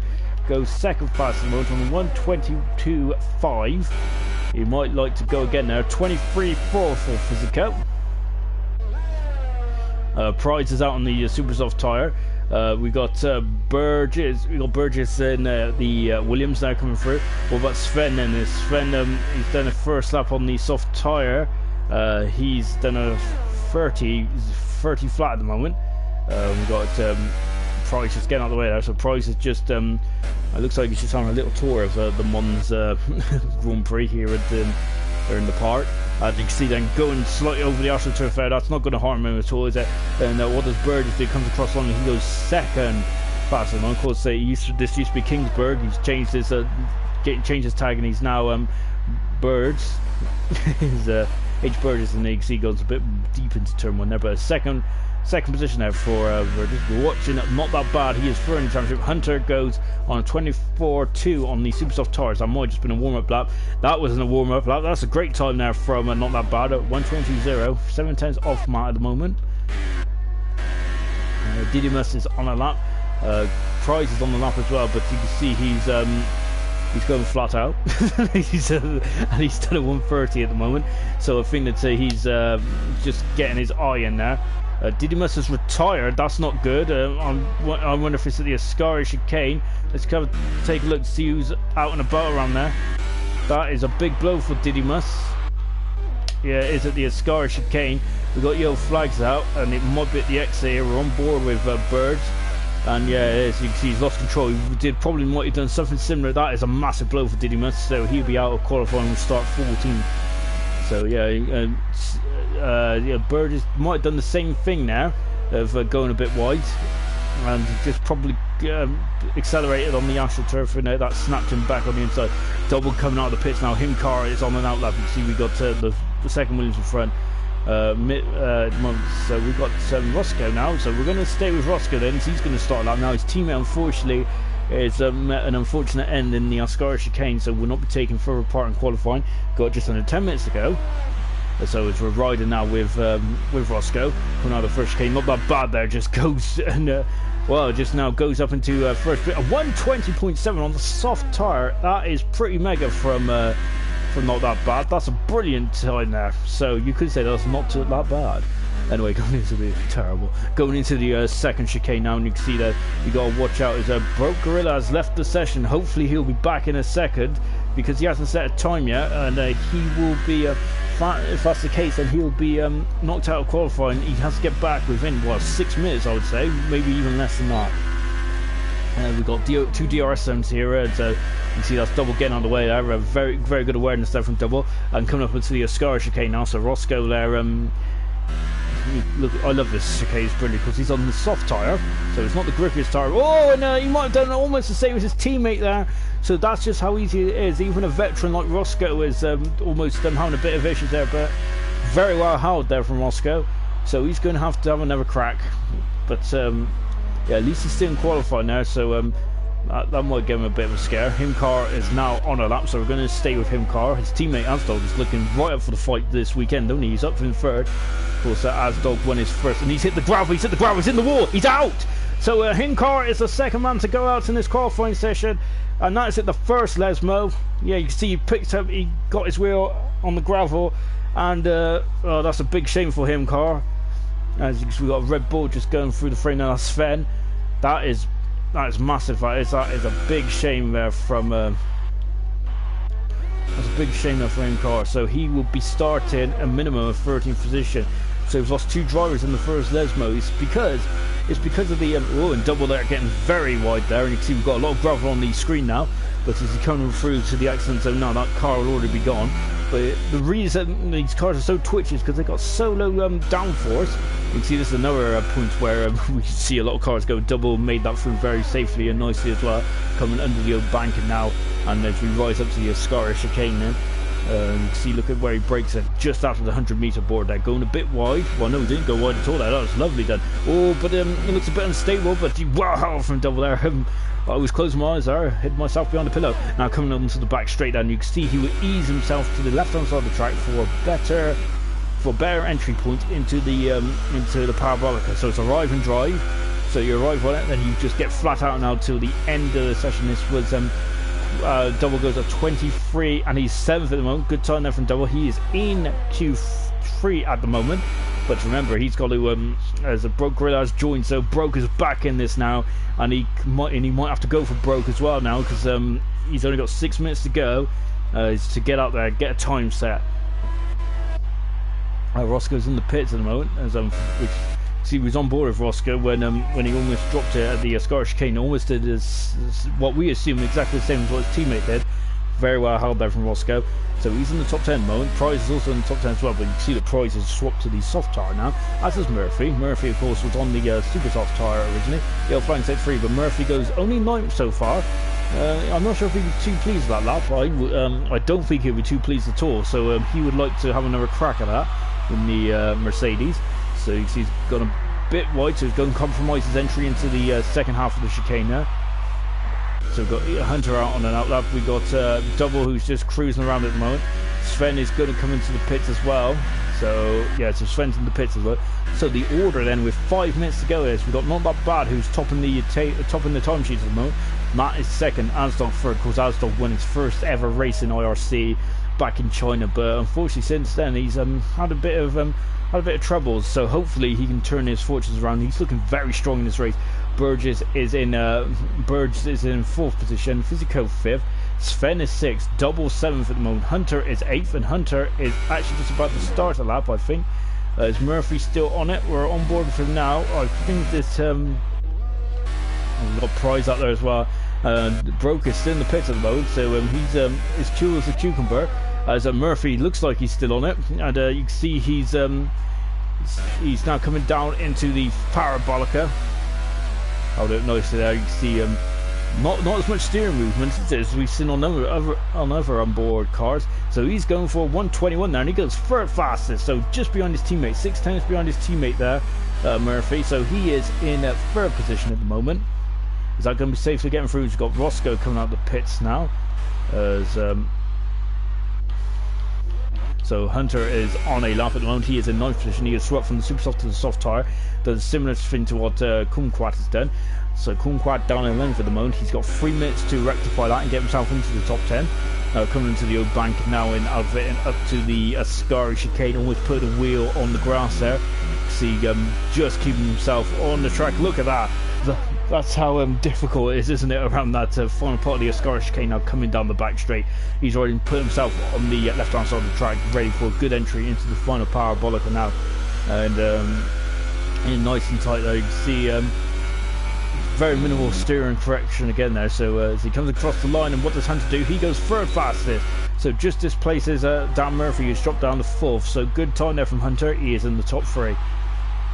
S1: goes second fastest moment on 1:22.5. He might like to go again there. 23.4 for Physico. Prize is out on the super soft tyre. We got Burgess. We got Burgess in the Williams now coming through. What about Sven then? Sven, he's done a first lap on the soft tyre. He's done a 30 flat at the moment. We've got Price just getting out of the way there. So Price is just it looks like he's just having a little tour of the Mons Grand Prix here in the park. As you can see, then going slightly over the AstroTurf there, that's not going to harm him at all, is it? And what does Burgess do? He comes across on, he goes second fast. And of course, this used to be Kingsburg. He's changed his tag, and he's now Birds. His H Burgess, and you can see he goes a bit deep into turn one there, but a second position there for Burgess. We're watching Not That Bad. He is third in the championship. Hunter goes on a 24.2 on the super soft tires. That might have just been a warm-up lap. That wasn't a warm-up lap. That's a great time there from Not That Bad at 1:22.0. 7/10 off Matt at the moment. Didymus is on a lap. Price is on the lap as well, but you can see he's going flat out. he's done a 1:30 at the moment. So I think that he's just getting his eye in there. Didymus has retired. That's not good. I wonder if it's at the Ascari chicane. Let's take a look to see who's out and about around there. That is a big blow for Didymus. Yeah, it is at the Ascari chicane. We've got yellow flags out, and it might be at the exit here. We're on board with Birds. And yeah, as you can see, he's lost control. He might have done something similar. That is a massive blow for Didymus. So he'll be out of qualifying and start 14th. So yeah, Burgess might have done the same thing now of going a bit wide, and just probably accelerated on the AstroTurf, and that snapped him back on the inside. Double coming out of the pits now. Himcar is on an outlap. You can see we got the second Williams in front. So we've got Roscoe now. So we're going to stay with Roscoe then. He's going to start a lap now. His teammate, unfortunately, is met an unfortunate end in the Ascari chicane, so we'll not be taking further part in qualifying. Got just under 10 minutes to go. So as we're riding now with Roscoe, coming out of the first chicane. Not that bad there, just goes and just now goes up into first bit. A 1:20.7 on the soft tyre. That is pretty mega from Not That Bad. That's a brilliant time there. So you could say that's not that bad. Anyway, going into the second chicane now, and you can see that you got to watch out as Broke Gorilla has left the session. Hopefully he'll be back in a second, because he hasn't set a time yet, and he will be if that's the case, then he'll be knocked out of qualifying. He has to get back within 6 minutes, I would say, maybe even less than that. We've got two DRS zones here, so you can see that's Double getting on the way there. Very, very good awareness there from Double, and coming up into the Ascari chicane now. So Roscoe there, look, I love this chicane, it's brilliant, because he's on the soft tyre, so it's not the grippiest tyre. Oh, and he might have done almost the same as his teammate there. So that's just how easy it is. Even a veteran like Roscoe is almost having a bit of issues there, but very well held there from Roscoe. So he's going to have another crack. But yeah, at least he's still in qualifying now, so that might give him a bit of a scare. Himcar is now on a lap, so we're going to stay with Himcar. His teammate Asdog is looking right up for the fight this weekend, don't he? He's up in third. Of course, Asdog won his first, and he's hit the gravel, he's in the wall, he's out! So Himcar is the second man to go out in this qualifying session, and that is at the first Lesmo. Yeah, you can see he got his wheel on the gravel, and that's a big shame for Himcar. As you can see, we've got a Red Bull just going through the frame now. Sven, that is massive. That is a big shame there from that's a big shame there for Himcar. So he will be starting a minimum of 13th position. So we've lost two drivers in the first Lesmo. It's because of the and Double there getting very wide there, and you can see we've got a lot of gravel on the screen now. But as he's coming through to the accident zone now, that car will already be gone. But the reason these cars are so twitchy is because they got so low downforce. You can see this is another point where we see a lot of cars go. Double made that through very safely and nicely as well, coming under the old banking now. And as we rise up to the Ascari chicane then, you can see, look at where he brakes it just after the 100-meter board there, going a bit wide. Well, no, he didn't go wide at all there. That was lovely done. Oh, but it looks a bit unstable, but wow from Double there. I was closing my eyes there, hid myself behind the pillow. Now coming on to the back straight down, you can see he will ease himself to the left-hand side of the track for a better entry point into the parabolica. So it's arrive and drive. So you arrive on it, then you just get flat out now till the end of the session. This was Double goes at 23, and he's 7th at the moment. Good time there from Double. He is in Q3 at the moment. But remember, he's got to, as a Broke Gorilla has joined, so Broke is back in this now, and he might have to go for Broke as well now, because he's only got 6 minutes to go to get out there, get a time set. Roscoe's in the pits at the moment, as he was on board with Roscoe when he almost dropped it at the Scottish chicane. Almost did what we assume exactly the same as what his teammate did. Very well held there from Roscoe. So he's in the top 10 at the moment. Price is also in the top 10 as well, but you can see that Price has swapped to the soft tire now, as is Murphy. Murphy, of course, was on the super soft tire originally. Yellow flag set 3, but Murphy goes only 9th so far. I'm not sure if he'd be too pleased with that lap. I don't think he'd be too pleased at all. So he would like to have another crack at that in the Mercedes. So you can see he's gone a bit wide, so he's going to compromise his entry into the second half of the chicane now. So we've got Hunter out on an outlap. We've got Double, who's just cruising around at the moment. Sven is going to come into the pits as well. So yeah, so Sven's in the pits as well. So the order then, with 5 minutes to go, is we've got Not That Bad, who's topping the timesheets at the moment. Matt is second, Asdog third. Of course, Asdog won his first ever race in IRC back in China, but unfortunately since then he's had a bit of troubles. So hopefully he can turn his fortunes around. He's looking very strong in this race. Burgess is in 4th position, Physico 5th, Sven is 6th, Double 7th at the moment, Hunter is 8th, and Hunter is actually just about to start a lap, I think. Is Murphy still on it? We're on board for now. I think this we've got Prize out there as well. Broke is still in the pits at the moment, so he's as cool as a cucumber. As Murphy looks like he's still on it, and you can see he's now coming down into the Parabolica. Hold it nicely there. You can see not as much steering movement as we've seen on other onboard cars. So he's going for 121 there, and he goes third fastest, so just behind his teammate, 6 tenths behind his teammate there, Murphy. So he is in 3rd position at the moment. Is that going to be safe for getting through? We've got Roscoe coming out of the pits now. So Hunter is on a lap at the moment. He is in 9th position. He has swapped from the super soft to the soft tire. Does a similar thing to what Kumquat has done. So Kumquat down in 11th at the moment. He's got 3 minutes to rectify that and get himself into the top 10. Coming into the old bank now in Outfit and up to the Ascari chicane. Almost put the wheel on the grass there. See, just keeping himself on the track. Look at that. That's how difficult it is, isn't it, around that final part of the Ascari chicane now coming down the back straight. He's already put himself on the left-hand side of the track, ready for a good entry into the final Parabolica now. And nice and tight there. You can see very minimal steering correction again there. So as he comes across the line, and what does Hunter do? He goes third fastest. So just displaces Dan Murphy, who's dropped down to 4th. So good time there from Hunter. He is in the top 3. Of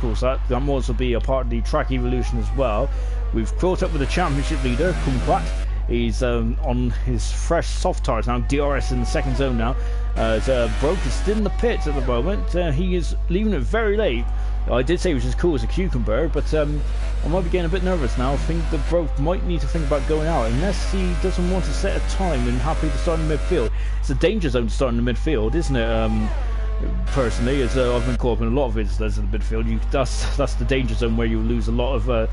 S1: course, that will also be a part of the track evolution as well. We've caught up with the championship leader, Kumquat. He's on his fresh soft tires now. DRS in the 2nd zone now. Broke is still in the pits at the moment. He is leaving it very late. I did say he was as cool as a cucumber, but I might be getting a bit nervous now. I think that Broke might need to think about going out, unless he doesn't want to set a time and happy to start in the midfield. It's a danger zone to start in the midfield, isn't it? Personally, as I've been caught up in a lot of incidents in the midfield, that's the danger zone where you lose a lot of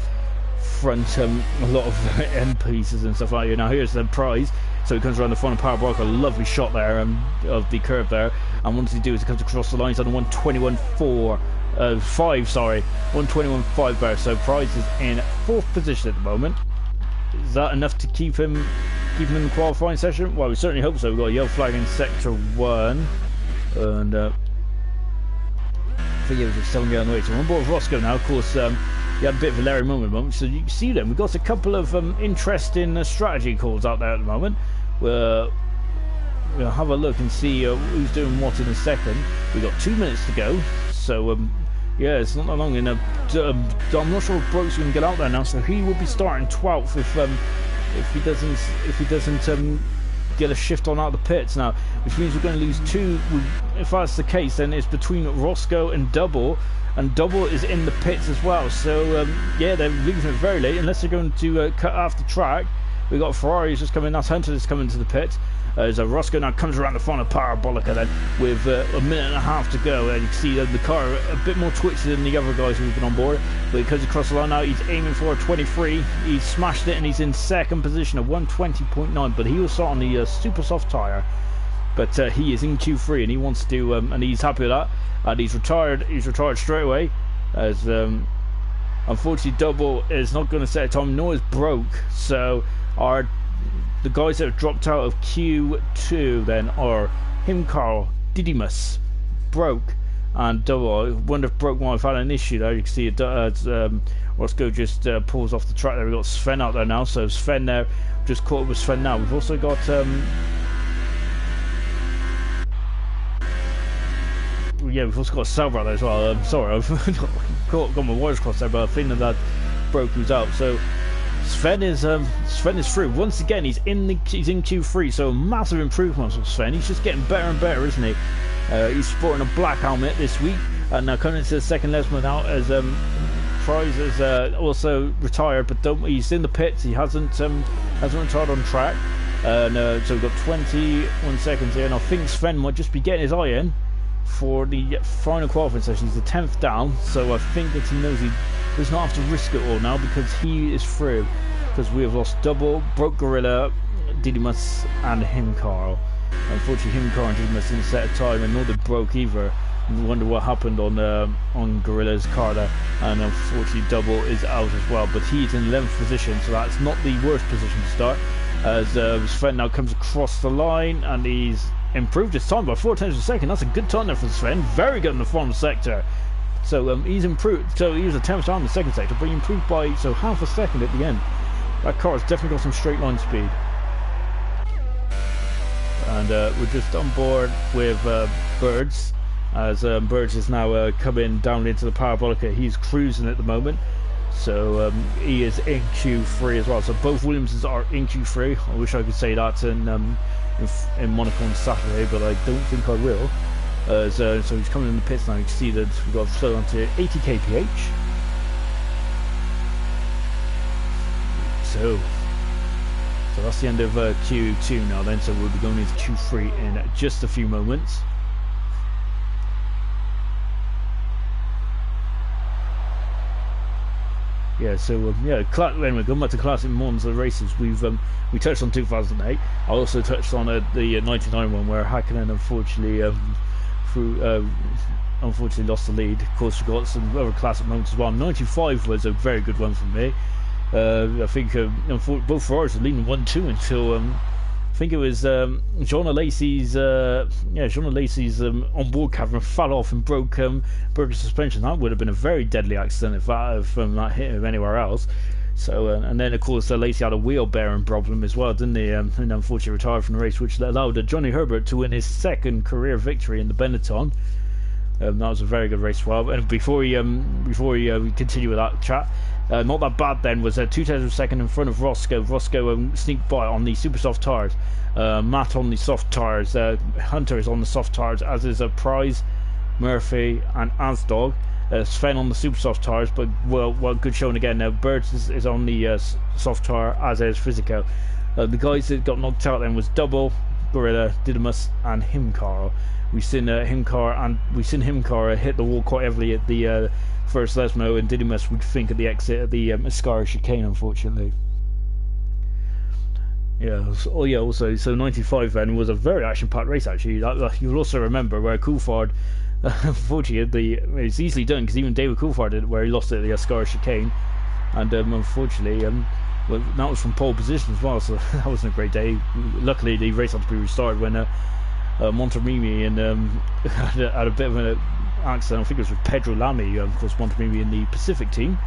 S1: front, a lot of end pieces and stuff like that. Now here's the Prize. So he comes around the front of Parabolica, a lovely shot there of the curve there. And what does he do? Is he comes across the line. He's on 121.5, sorry, 121.5 there. So Prize is in 4th position at the moment. Is that enough to keep him in the qualifying session? Well, we certainly hope so. We've got a yellow flag in sector 1. And I think it was just telling me on the way. So we're on board with Roscoe now. Of course, he had a bit of a Larry moment. So you can see them. We've got a couple of interesting strategy calls out there at the moment. We'll have a look and see who's doing what in a second. We've got 2 minutes to go. So yeah, it's not that long. I'm not sure if Broke's going to get out there now. So he will be starting 12th if he doesn't get a shift on out of the pits now, which means we're going to lose 2. If that's the case, then it's between Roscoe and Double is in the pits as well. So yeah, they're leaving it very late, unless they're going to cut off the track. We've got Ferrari's just coming, that's Hunter that's coming to the pits. As Roscoe now comes around the front of Parabolica then, with a minute and a half to go. And you can see the car a bit more twitchy than the other guys who've been on board. But he comes across the line now, he's aiming for a 23. He's smashed it and he's in 2nd position at 120.9. But he will start on the super soft tyre. but he is in Q3 and he wants to, and he's happy with that, and he's retired. He's retired straight away, as unfortunately Double is not going to set a time, nor is Broke. So the guys that have dropped out of Q2 then are Himcarl, Didymus, Broke, and Double. I wonder if Broke might have had an issue there. You can see it. Roscoe just pulls off the track there. We've got Sven out there now, so Sven there, just caught up with Sven now. We've also got we've also got Sauber out there as well. Sorry, I've got my wires crossed there, but I think that Broke who's out. So Sven is through once again. He's in Q3, so massive improvements on Sven. He's just getting better and better, isn't he? He's sporting a black helmet this week, and now coming into the second Lesman out as Prize is also retired, but he's in the pits. He hasn't retired on track. So we've got 21 seconds here, and I think Sven might just be getting his eye in for the final qualifying session. He's the 10th down, so I think that he knows he does not have to risk it all now, because he is through. Because we have lost Double, Broke Gorilla, Didymus, and Himcarl. Unfortunately, Himcarl and Didymus didn't set a time, and nor did Broke either. We wonder what happened on Gorilla's car there, and unfortunately Double is out as well. But he's in 11th position, so that's not the worst position to start. As Sven now comes across the line, and he's improved his time by 4 tenths of a second. That's a good time there for Sven. Very good in the final sector. So he's improved. So he was a 10th down in the second sector, but he improved by half a second at the end. That car has definitely got some straight line speed. And we're just on board with Birds, as Birds is now coming down into the parabolica. He's cruising at the moment, so he is in Q3 as well. So both Williamses are in Q3. I wish I could say that in Monaco on Saturday, but I don't think I will. So he's coming in the pits now. You can see that we've got slow on to 80 kph. So that's the end of Q2 now then, so we'll be going into Q3 in just a few moments. Yeah, so anyway, going back to Classic Monza races, we touched on 2008. I also touched on the 99 one, where Hakkinen unfortunately lost the lead. Of course, we got some other classic moments as well. 95 was a very good one for me. I think both Ferraris were leading 1-2 until I think it was John Lacey's onboard camera fell off and broke his suspension. That would have been a very deadly accident if that hit him anywhere else. So and then of course Lacey had a wheel bearing problem as well, didn't he? And unfortunately retired from the race, which allowed Johnny Herbert to win his second career victory in the Benetton. That was a very good race as well. And before we continue with that chat, not that bad then was 2 tenths of a second in front of Roscoe. Roscoe sneaked by on the super soft tyres. Matt on the soft tyres. Hunter is on the soft tyres, as is Prize, Murphy, and Asdog. Sven on the super soft tyres, but well, good showing again. Now Birds is on the soft tyre, as is Physico. The guys that got knocked out then was Double, Gorilla, Didymus, and Himcarl. We've seen Himcarl hit the wall quite heavily at the first Lesmo, and Didymus would think at the exit at the Ascari chicane, unfortunately. Also, so 95 then was a very action-packed race, actually. You'll also remember where Coulthard, unfortunately, it's easily done, because even David Coulthard did it, where he lost it at the Ascari chicane, and unfortunately, that was from pole position as well, so that wasn't a great day. Luckily, the race had to be restarted when Montemimi had a bit of an accident. I think it was with Pedro Lamy, of course, Montemimi in the Pacific team.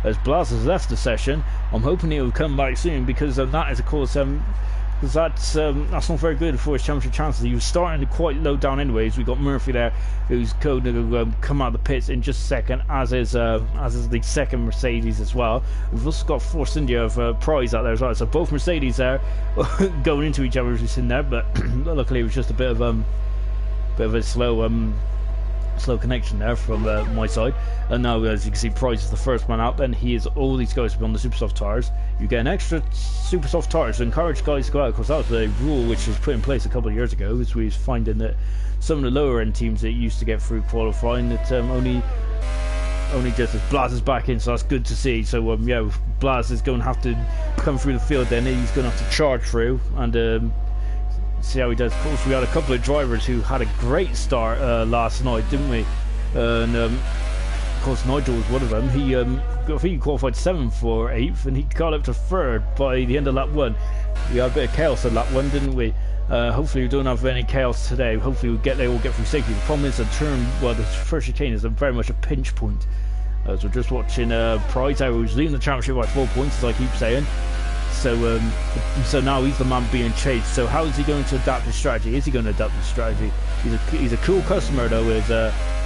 S1: As Blas has left the session, I'm hoping he will come back soon, because that is, of course, because that's not very good for his championship chances. He was starting quite low down anyways. We got Murphy there, who's going to come out of the pits in just a second, as is the second Mercedes as well. We've also got Force India of Prize out there as well. So both Mercedes there going into each other as we sit in there, but luckily it was just a bit of a slow connection there from my side. And now, as you can see, Price is the first man out. Then all these guys will be on the super soft tyres. You get an extra super soft tyres to encourage guys to go out. Of course, that was a rule which was put in place a couple of years ago, as we was finding that some of the lower end teams that used to get through qualifying, that only just as Blas is back in, so that's good to see. So Blas is going to have to come through the field then. He's going to have to charge through, and See how he does. Of course, we had a couple of drivers who had a great start last night, didn't we? And of course, Nigel was one of them. He, I think he qualified 7th or 8th, and he got up to 3rd by the end of lap 1. We had a bit of chaos in lap 1, didn't we? Hopefully we don't have any chaos today. Hopefully they all get through safely. The problem is the first chicane is very much a pinch point. So we're just watching Price, who's leading the championship by 4 points, as I keep saying. So so now he's the man being chased. So how is he going to adapt his strategy? Is he going to adapt his strategy? He's a cool customer though, is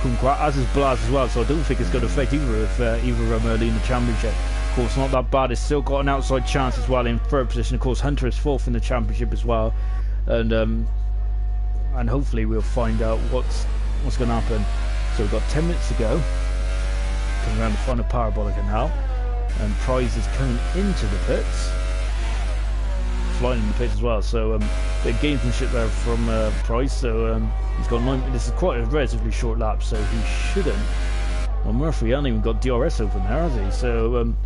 S1: Kumquat, as is Blaz as well. So I don't think it's going to affect either if either of them are leading the championship. Of course, not that bad. It's still got an outside chance as well in 3rd position. Of course, Hunter is 4th in the championship as well, and hopefully we'll find out what's going to happen. So we've got 10 minutes to go. Coming around the final parabolica now, and Prize is coming into the pits. Flying in the pits as well, so bit of gamesmanship there from Price. So he's got 9. This is quite a relatively short lap, so he shouldn't. Well, Murphy hasn't even got DRS open there, has he? So I'm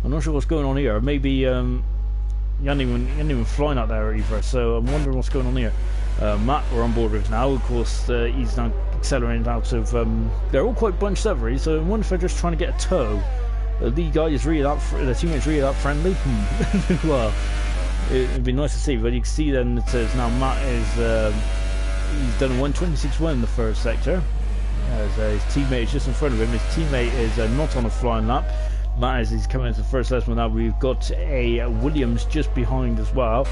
S1: not sure what's going on here. Maybe he hasn't even flying out there either. So I'm wondering what's going on here. Matt, we're on board with now. Of course, he's now accelerating out of. They're all quite bunched up, really. So I wonder if they're just trying to get a tow. The lead guy is really that. The teammate's really that friendly. Well. It'd be nice to see, but you can see then it says now Matt is he's done a 126.1 in the 1st sector. As his teammate is just in front of him. His teammate is not on a flying lap. Matt is he's coming into the 1st lesson now. We've got a Williams just behind as well.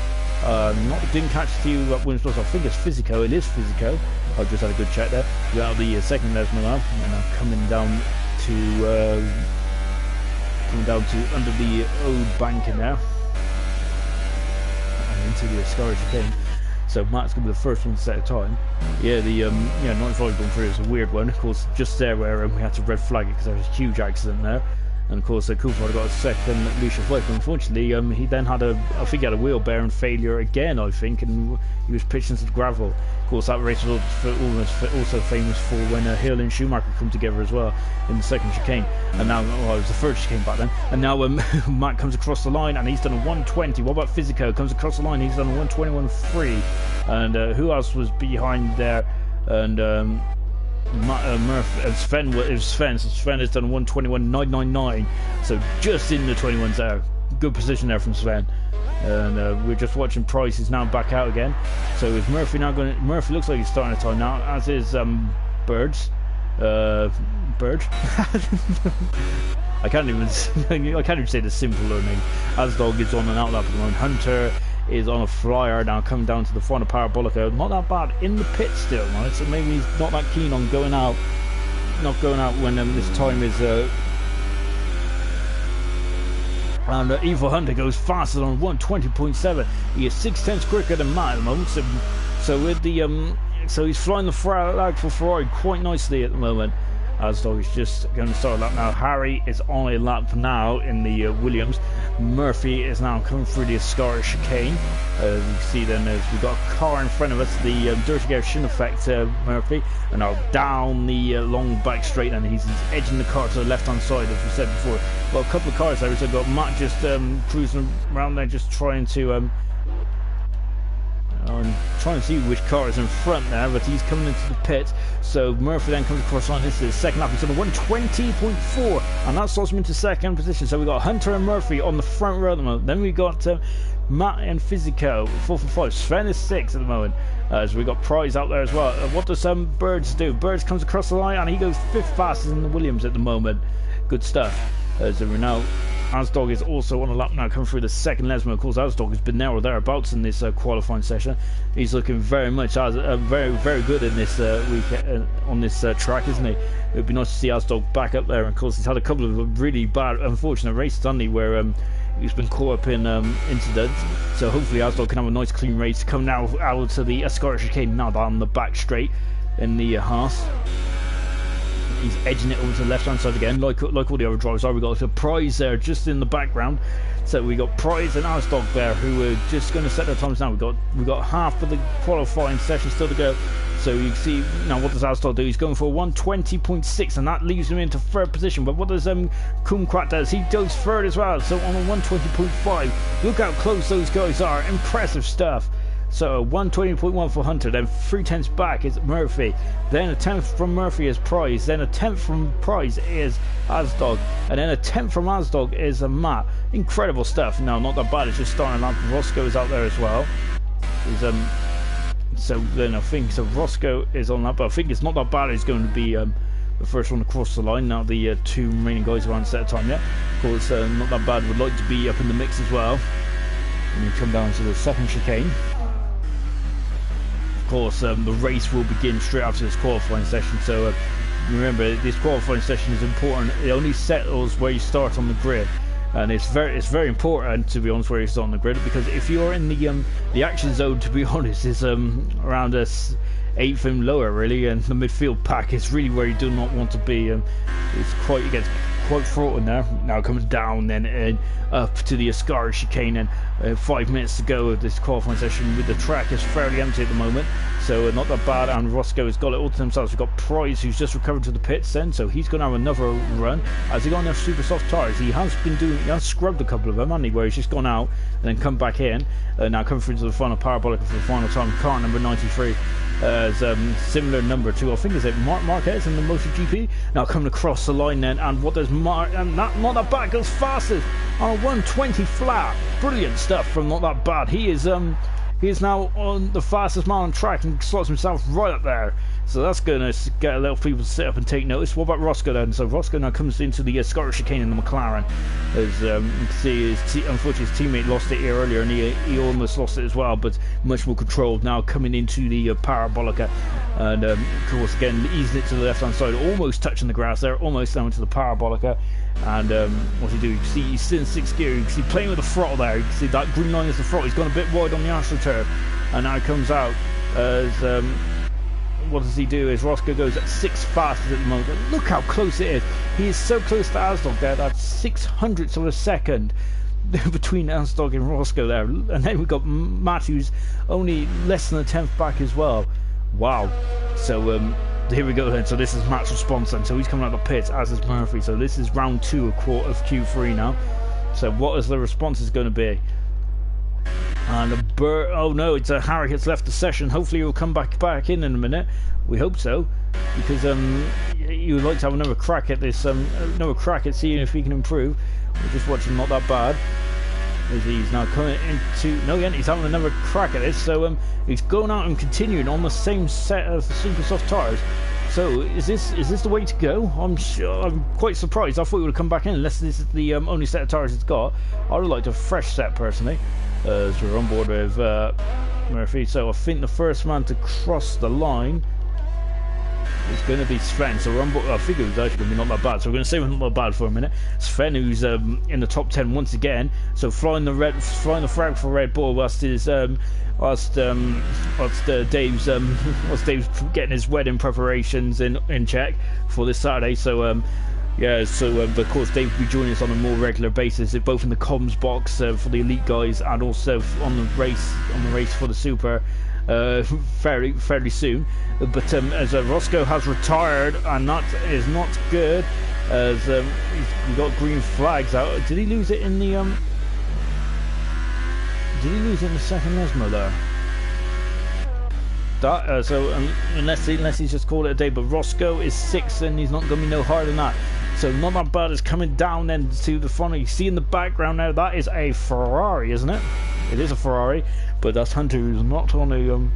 S1: Didn't catch the Williams plus. I think it's Physico. It is Physico. I've just had a good check there. We got the 2nd lesson now, and now coming down to under the old bank in there. Into the Ascari chicane. So Matt's going to be the 1st one to set a time. Yeah, the 95 going through is a weird one. Of course, just there where we had to red flag it because there was a huge accident there. And of course, Cooper got a 2nd Lucia flight. But unfortunately, he then had I think he had a wheel bearing failure again, I think, and he was pitched into the gravel. Of course, that race was also famous for when Hill and Schumacher come together as well in the 2nd chicane. And now, it was the 3rd chicane back then. And now Matt comes across the line and he's done a 120. What about Physico? Comes across the line, he's done a 121.3. And who else was behind there? And Murph, Sven has done 121.999, so just in the 21s there. Good position there from Sven. And we're just watching Price is now back out again. So is Murphy now going? Murphy looks like he's starting a time now, as is Birds. Bird. I can't even say the simpler name. Asdog is on an outlap at the moment. Hunter is on a flyer now, coming down to the final parabolica. Not that bad in the pit still, right? So maybe he's not that keen on going out. Not going out when this time is. And Evil Hunter goes faster on 120.7. He is 6/10 quicker than Matt at the moment. So with the so he's flying the flag for Ferrari quite nicely at the moment. Asdog is just going to start a lap now. Harry is on a lap now in the Williams. Murphy is now coming through the Ascari chicane. You can see then we've got a car in front of us. The dirty air shouldn't affect Murphy. And now down the long back straight, and he's edging the car to the left hand side, as we said before. Well, a couple of cars there. So we've got Matt just cruising around there, just trying to I'm trying to see which car is in front there, but he's coming into the pit. So Murphy then comes across on this is 2nd lap. He's on a 120.4, and that slots him into 2nd position. So we got Hunter and Murphy on the front row at the moment. Then we got Matt and Physico 4 for 5. Sven is 6 at the moment. So we got Prize out there as well. What does Birds do? Birds comes across the line and he goes 5th fastest in the Williams at the moment. Good stuff. So we're now. Asdog is also on a lap now, coming through the 2nd Lesmo. Of course, Asdog has been there or thereabouts in this qualifying session. He's looking very much very good in this week on this track, isn't he? It would be nice to see Asdog back up there. And of course, he's had a couple of really bad, unfortunate races, hasn't he, where he's been caught up in incidents. So hopefully, Asdog can have a nice, clean race. Come now out to the Ascari chicane now down the back straight in the Haas. He's edging it over to the left hand side again, like all the other drivers are. We got a Prize there just in the background. So we got Prize and Asdog there, who are just going to set their times now. We got half of the qualifying session still to go. So you can see now what does Asdog do? He's going for 120.6, and that leaves him into 3rd position. But what does Kumquat does? He goes 3rd as well. So on a 120.5. Look how close those guys are. Impressive stuff. So 120.1 for Hunter, then 3/10 back is Murphy, then a 10th from Murphy is Prize, then a 10th from Prize is Asdog, and then a 10th from Asdog is a Matt. Incredible stuff. No, not that bad. It's just starting lap. Roscoe is out there as well. He's so then I think so. Roscoe is on that, but I think it's not that bad. It's going to be the first one across the line. Now the two remaining guys aren't set time yet. Of course, not that bad. Would like to be up in the mix as well. When we come down to the second chicane. Of course, the race will begin straight after this qualifying session, so remember, this qualifying session is important. It only settles where you start on the grid, and it's very important, to be honest, where you start on the grid, because if you're in the action zone, to be honest, is around us 8th and lower, really, and the midfield pack is really where you do not want to be. It gets quite fraught in there. Now it comes down then and up to the Ascari chicane, and 5 minutes to go of this qualifying session. With the track is fairly empty at the moment, so not that bad. And Roscoe has got it all to themselves. We've got Prize, who's just recovered to the pits then, so he's going to have another run. Has he got enough super soft tyres? He has scrubbed a couple of them, hasn't he, where he's just gone out and then come back in. Now coming through to the final parabolic for the final time. Car number 93 as similar number to, I think, is it Marquez in the MotoGP. Now coming across the line then, and what does not that bad, goes fastest on a 120 flat. Brilliant stuff from Not That Bad. He is now on the fastest man on track and slots himself right up there. So that's going to get a lot of people to sit up and take notice. What about Roscoe then? So Roscoe now comes into the Scottish chicane in the McLaren. As you can see, unfortunately his teammate lost it here earlier, and he almost lost it as well, but much more controlled now coming into the Parabolica. And of course, again, easing it to the left hand side, almost touching the grass there, almost down to the Parabolica. And what's he do? You can see he's still in 6th gear. You can see playing with the throttle there. You can see that green line is the throttle. He's gone a bit wide on the AstroTurf, and now he comes out as what does he do? Is Roscoe goes at 6th fastest at the moment. Look how close it is. He is so close to Asdog there. That's 600ths of a second between Asdog and Roscoe there. And then we've got Matt, who's only less than a 10th back as well. Wow. So here we go then. So this is Matt's response then. So he's coming out of the pits, as is Murphy. So this is round 2 of Q3 now. So what is the response is going to be? And oh no, it's a Harry has left the session. Hopefully he'll come back in a minute. We hope so, because you would like to have another crack at this, another crack at seeing if he can improve. We're just watching Not That Bad, as he's now coming into he's having another crack at this. So he's going out and continuing on the same set of super soft tyres. So is this the way to go? I'm quite surprised. I thought he would have come back in, unless this is the only set of tyres it's got. I would like a fresh set personally. So we're on board with Murphy. So I think the first man to cross the line is going to be Sven. So we're on board. I think it was actually going to be Not That Bad. So we're going to say Not That Bad for a minute. Sven, who's in the top 10 once again. So flying the flag for Red Bull whilst Dave's Dave's getting his wedding preparations in check for this Saturday. So yeah, so of course Dave will be joining us on a more regular basis, both in the comms box for the elite guys and also on the race for the Super fairly soon. But as Roscoe has retired, and that is not good, as we got green flags out. Did he lose it in the second Nesmo there? That so unless he's just called it a day. But Roscoe is 6th, and he's not going to be no harder than that. So Not That Bad is coming down then to the front. You see in the background now, that is a Ferrari, isn't it? It is a Ferrari, but that's Hunter, who's not on a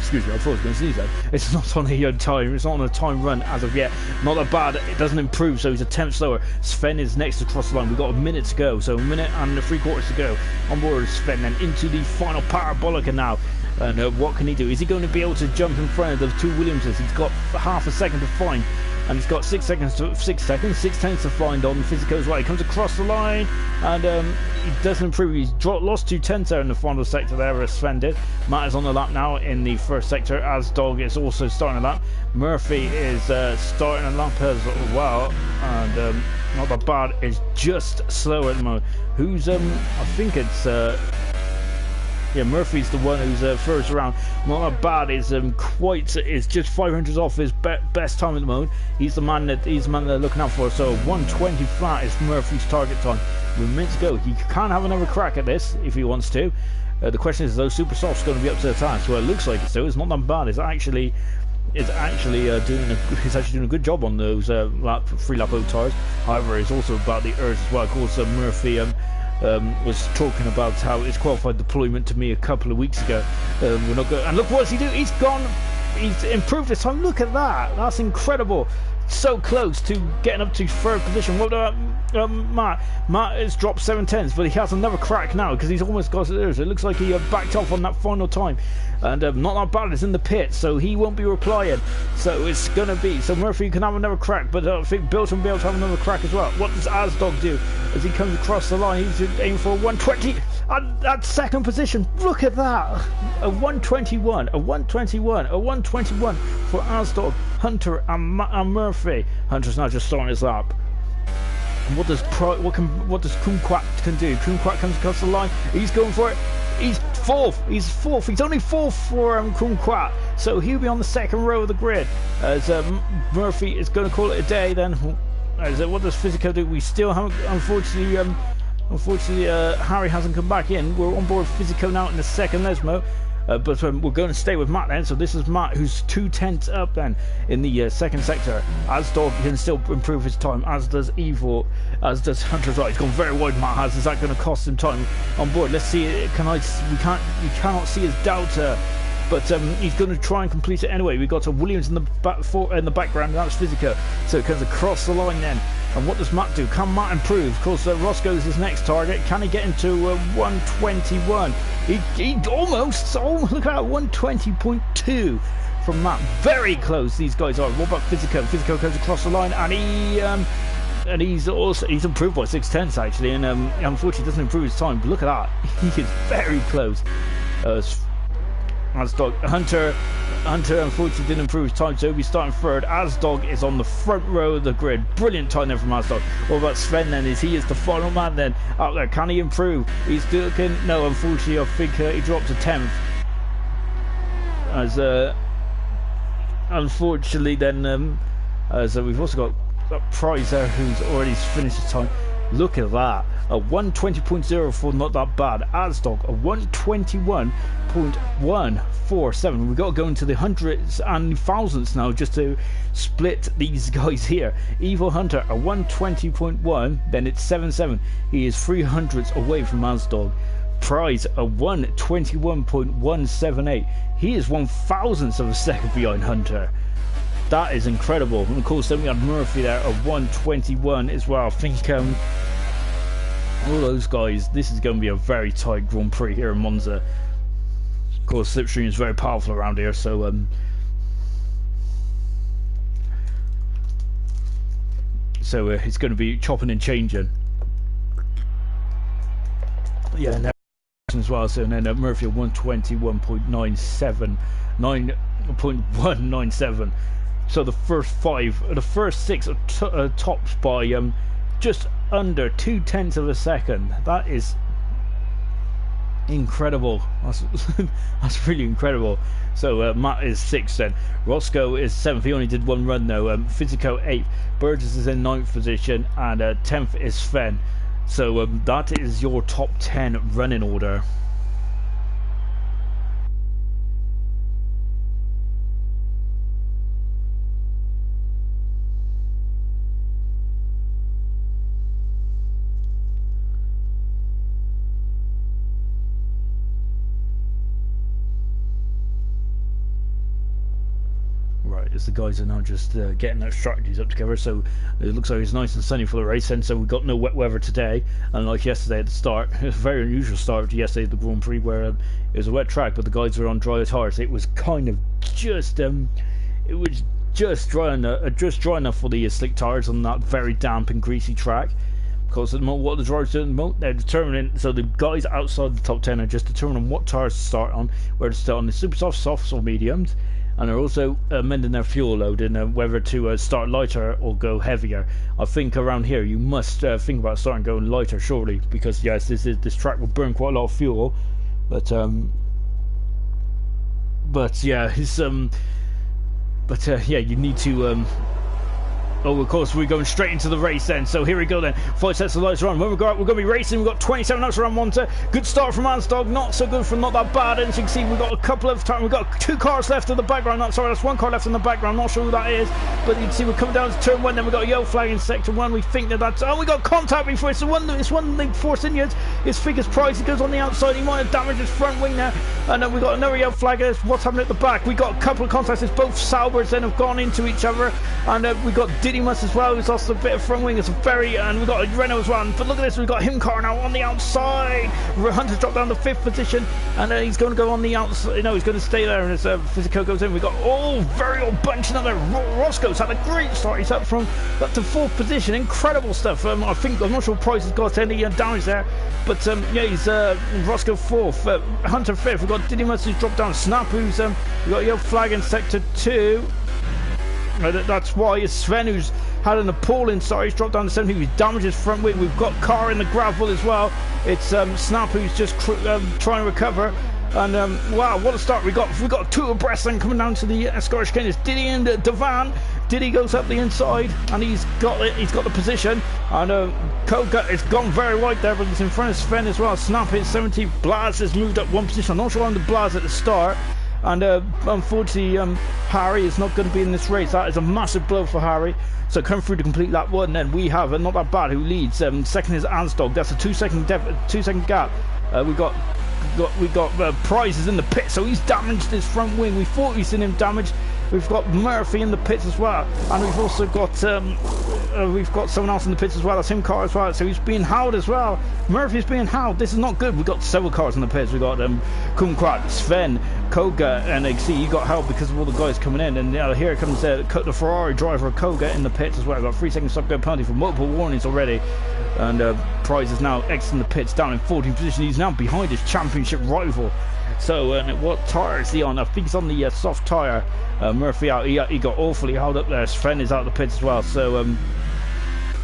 S1: excuse me, I thought I was going to sneeze there. It's not on a time. It's not on a time run as of yet. Not that bad. It doesn't improve, so he's a 10th slower. Sven is next across the line. We've got a minute to go, so a minute and 3/4 to go. On board with Sven, then into the final Parabolica now. And what can he do? Is he going to be able to jump in front of the two Williamses? He's got half a second to find, and he's got 6 tenths to find on Physico as well. He comes across the line, and he doesn't improve. He's lost 2 tenths there in the final sector there, as Sven did. Matt is on the lap now in the first sector, as Dog is also starting a lap. Murphy is starting a lap as well, and Not That Bad is just slower at the moment. Who's I think it's yeah, Murphy's the one who's first around. Not That Bad is is just 500s off his best time at the moment. He's the man they're looking out for. So 120 flat is Murphy's target time. We're meant to go. He can have another crack at this if he wants to. The question is, those super softs going to be up to the task? Well, it looks like it. So it's not that bad. It's actually doing a good job on those free lap O tires. However, it's also about the ERS as well. Of course, Murphy was talking about how his qualified deployment to me a couple of weeks ago. We're not good. And look, what's he do? He's gone. He's improved his time. Look at that. That's incredible. So close to getting up to third position. What about Matt? Matt has dropped 7 tenths, but he has another crack now because he's almost got it. It looks like he backed off on that final time, and not that bad. It's in the pit, so he won't be replying. So it's gonna be so Murphy can have another crack, but I think Bilton will be able to have another crack as well. What does Asdog do as he comes across the line? He's aiming for a 120 at second position. Look at that, a 121, a 121, a 121 for Asdog, Hunter, and Murphy. Hunter's now just starting his lap. And what does Kumquat can do? Kumquat comes across the line. He's going for it. He's fourth. He's only fourth for Kumquat. So he'll be on the second row of the grid. As Murphy is going to call it a day. Then, what does Physico do? We still haven't, unfortunately, Harry hasn't come back in. We're on board Physico now in the second Lesmo. But we're going to stay with Matt then. So this is Matt, who's 2 tenths up then in the second sector. Asdog can still improve his time, as does Evil, as does Hunter's right. He's gone very wide, Matt has. Is that going to cost him time on board? Let's see. We cannot see his Delta, but he's going to try and complete it anyway. We've got Williams in the background. That's Physica. So it comes across the line then. And what does Matt do? Can Matt improve? Of course, Roscoe is his next target. Can he get into 121? He almost, look at that, 120.2 from Matt. Very close, these guys are. What about Physico? Physico comes across the line, and he's improved by 6 tenths actually, and unfortunately doesn't improve his time. But look at that, he is very close. Asdog, Hunter unfortunately didn't improve his time, so he'll be starting third. Asdog is on the front row of the grid. Brilliant time there from Asdog. What about Sven then? Is the final man then out there? Can he improve? He's looking. No, unfortunately, I think he dropped to 10th. As unfortunately then, so we've also got that Prize there who's already finished his time. Look at that, a 120.0 for not that bad. Asdog, a 121.147. We've got to go into the hundreds and thousands now just to split these guys here. Evil Hunter, a 120.1, then it's 77. He is 300ths away from Asdog. Prize, a 121.178. He is 1,000th of a second behind Hunter. That is incredible. And of course then we had Murphy there, a 121 as well. I think all those guys, this is going to be a very tight Grand Prix here in Monza. Of course Slipstream is very powerful around here, so it's going to be chopping and changing. Yeah, and as well. So and then Murphy 121.97, 9.197. So the first 6 are tops by just under 2 tenths of a second. That is incredible. That's really incredible. So Matt is 6th then. Roscoe is 7th. He only did 1 run though. Physico 8th. Burgess is in 9th position, and 10th is Sven. So that is your top 10 running order. As the guys are now just getting their strategies up together, so it looks like it's nice and sunny for the race, and so we've got no wet weather today, unlike yesterday at the start. It was a very unusual start to yesterday at the Grand Prix, where it was a wet track but the guys were on dry tires. It was kind of just dry enough for the slick tires on that very damp and greasy track. Because at the moment, what the drivers do at the moment, they're determining, so the guys outside the top 10 are just determining what tires to start on, where to start on the super softs or mediums, and they're also amending their fuel load and whether to start lighter or go heavier. I think around here you must think about starting going lighter shortly, because yes, this track will burn quite a lot of fuel, but yeah, it's yeah, you need to Oh, of course, we're going straight into the race then. So here we go then. 5 sets of lights run. When we go out, we're going to be racing. We've got 27 laps around one. Good start from Ansdog. Not so good from Not That Bad. And as you can see, we've got a couple of times. We've got 2 cars left in the background. Not sorry, that's 1 car left in the background. Not sure who that is. But you can see we're coming down to turn 1. Then we've got a yellow flag in sector 1. We think that's... Oh, we got contact before. It's one thing forcing you. His figures price. He goes on the outside. He might have damaged his front wing there. And then we've got another yellow flag. What's happening at the back? We got a couple of contacts. It's both Saubers then have gone into each other. And we got Didymus as well, who's lost a bit of front wing. It's a very, and we've got a Renault as well. But look at this, we've got him car now on the outside. Hunter's dropped down to 5th position, and he's going to go on the outside. You know, he's going to stay there, and as Physico goes in, we've got very old bunch another. Roscoe's had a great start. He's up to 4th position. Incredible stuff. I'm not sure Price has got any damage there, but yeah, he's Roscoe 4th, Hunter 5th. We've got Didymus who's dropped down. Snap who's we've got a yellow flag in sector 2. That's why it's Sven who's had an appalling start. He's dropped down to 17. He's damaged his front wing. We've got Car in the gravel as well. It's Snap who's just trying to recover. And wow, what a start we got! 2 abreast then coming down to the Scottish King. It's Diddy and Devan. Diddy goes up the inside, and he's got the position. And Koga has gone very wide there, but he's in front of Sven as well. Snap is 70. Blaz has moved up 1 position. I'm not sure on the Blaz at the start. And unfortunately, Harry is not going to be in this race. That is a massive blow for Harry. So come through to complete that one. Then we have Not That Bad who leads. Second is Ansdog. That's a 2-second gap. We got Prizes in the pit, so he's damaged his front wing. We thought we'd seen him damaged. We've got Murphy in the pits as well, and we've also got someone else in the pits as well. That's him car as well. So he's being howled as well. Murphy's being howled. This is not good. We've got several cars in the pits. We've got Kumquat, Sven, Koga, and see you got help because of all the guys coming in. And here comes the Ferrari driver Koga in the pits as well. We've got 3 seconds stop go penalty for multiple warnings already. And Prize is now exiting the pits down in 14th position. He's now behind his championship rival. So what tyre is he on? I think he's on the soft tyre. Murphy out. He got awfully held up there. Sven is out of the pits as well. So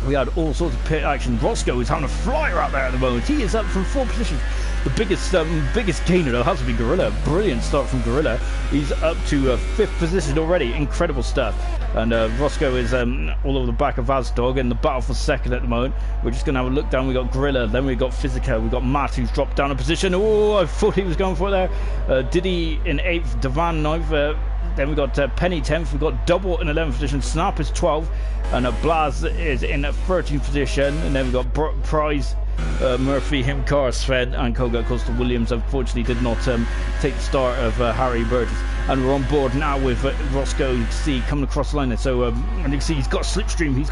S1: we had all sorts of pit action. Roscoe is having a flyer out there at the moment. He is up from 4 positions. The biggest gainer though has to be Gorilla. Brilliant start from Gorilla. He's up to 5th position already. Incredible stuff. And Roscoe is all over the back of Azdog in the battle for 2nd at the moment. We're just going to have a look down. We got Gorilla, then we got Physica, we got Matt who's dropped down a position. Oh, I thought he was going for it there. Diddy in 8th, Devan 9th. Then we got Penny 10th. We got Double in 11th position. Snap is 12th, and Blaz is in 13th position. And then we got Prize, Murphy, him, Carr, Sven, and Koga Costa Williams. Unfortunately, did not take the start of Harry Burgess. And we're on board now with Roscoe. You can see coming across the line there. So and you can see he's got slipstream. We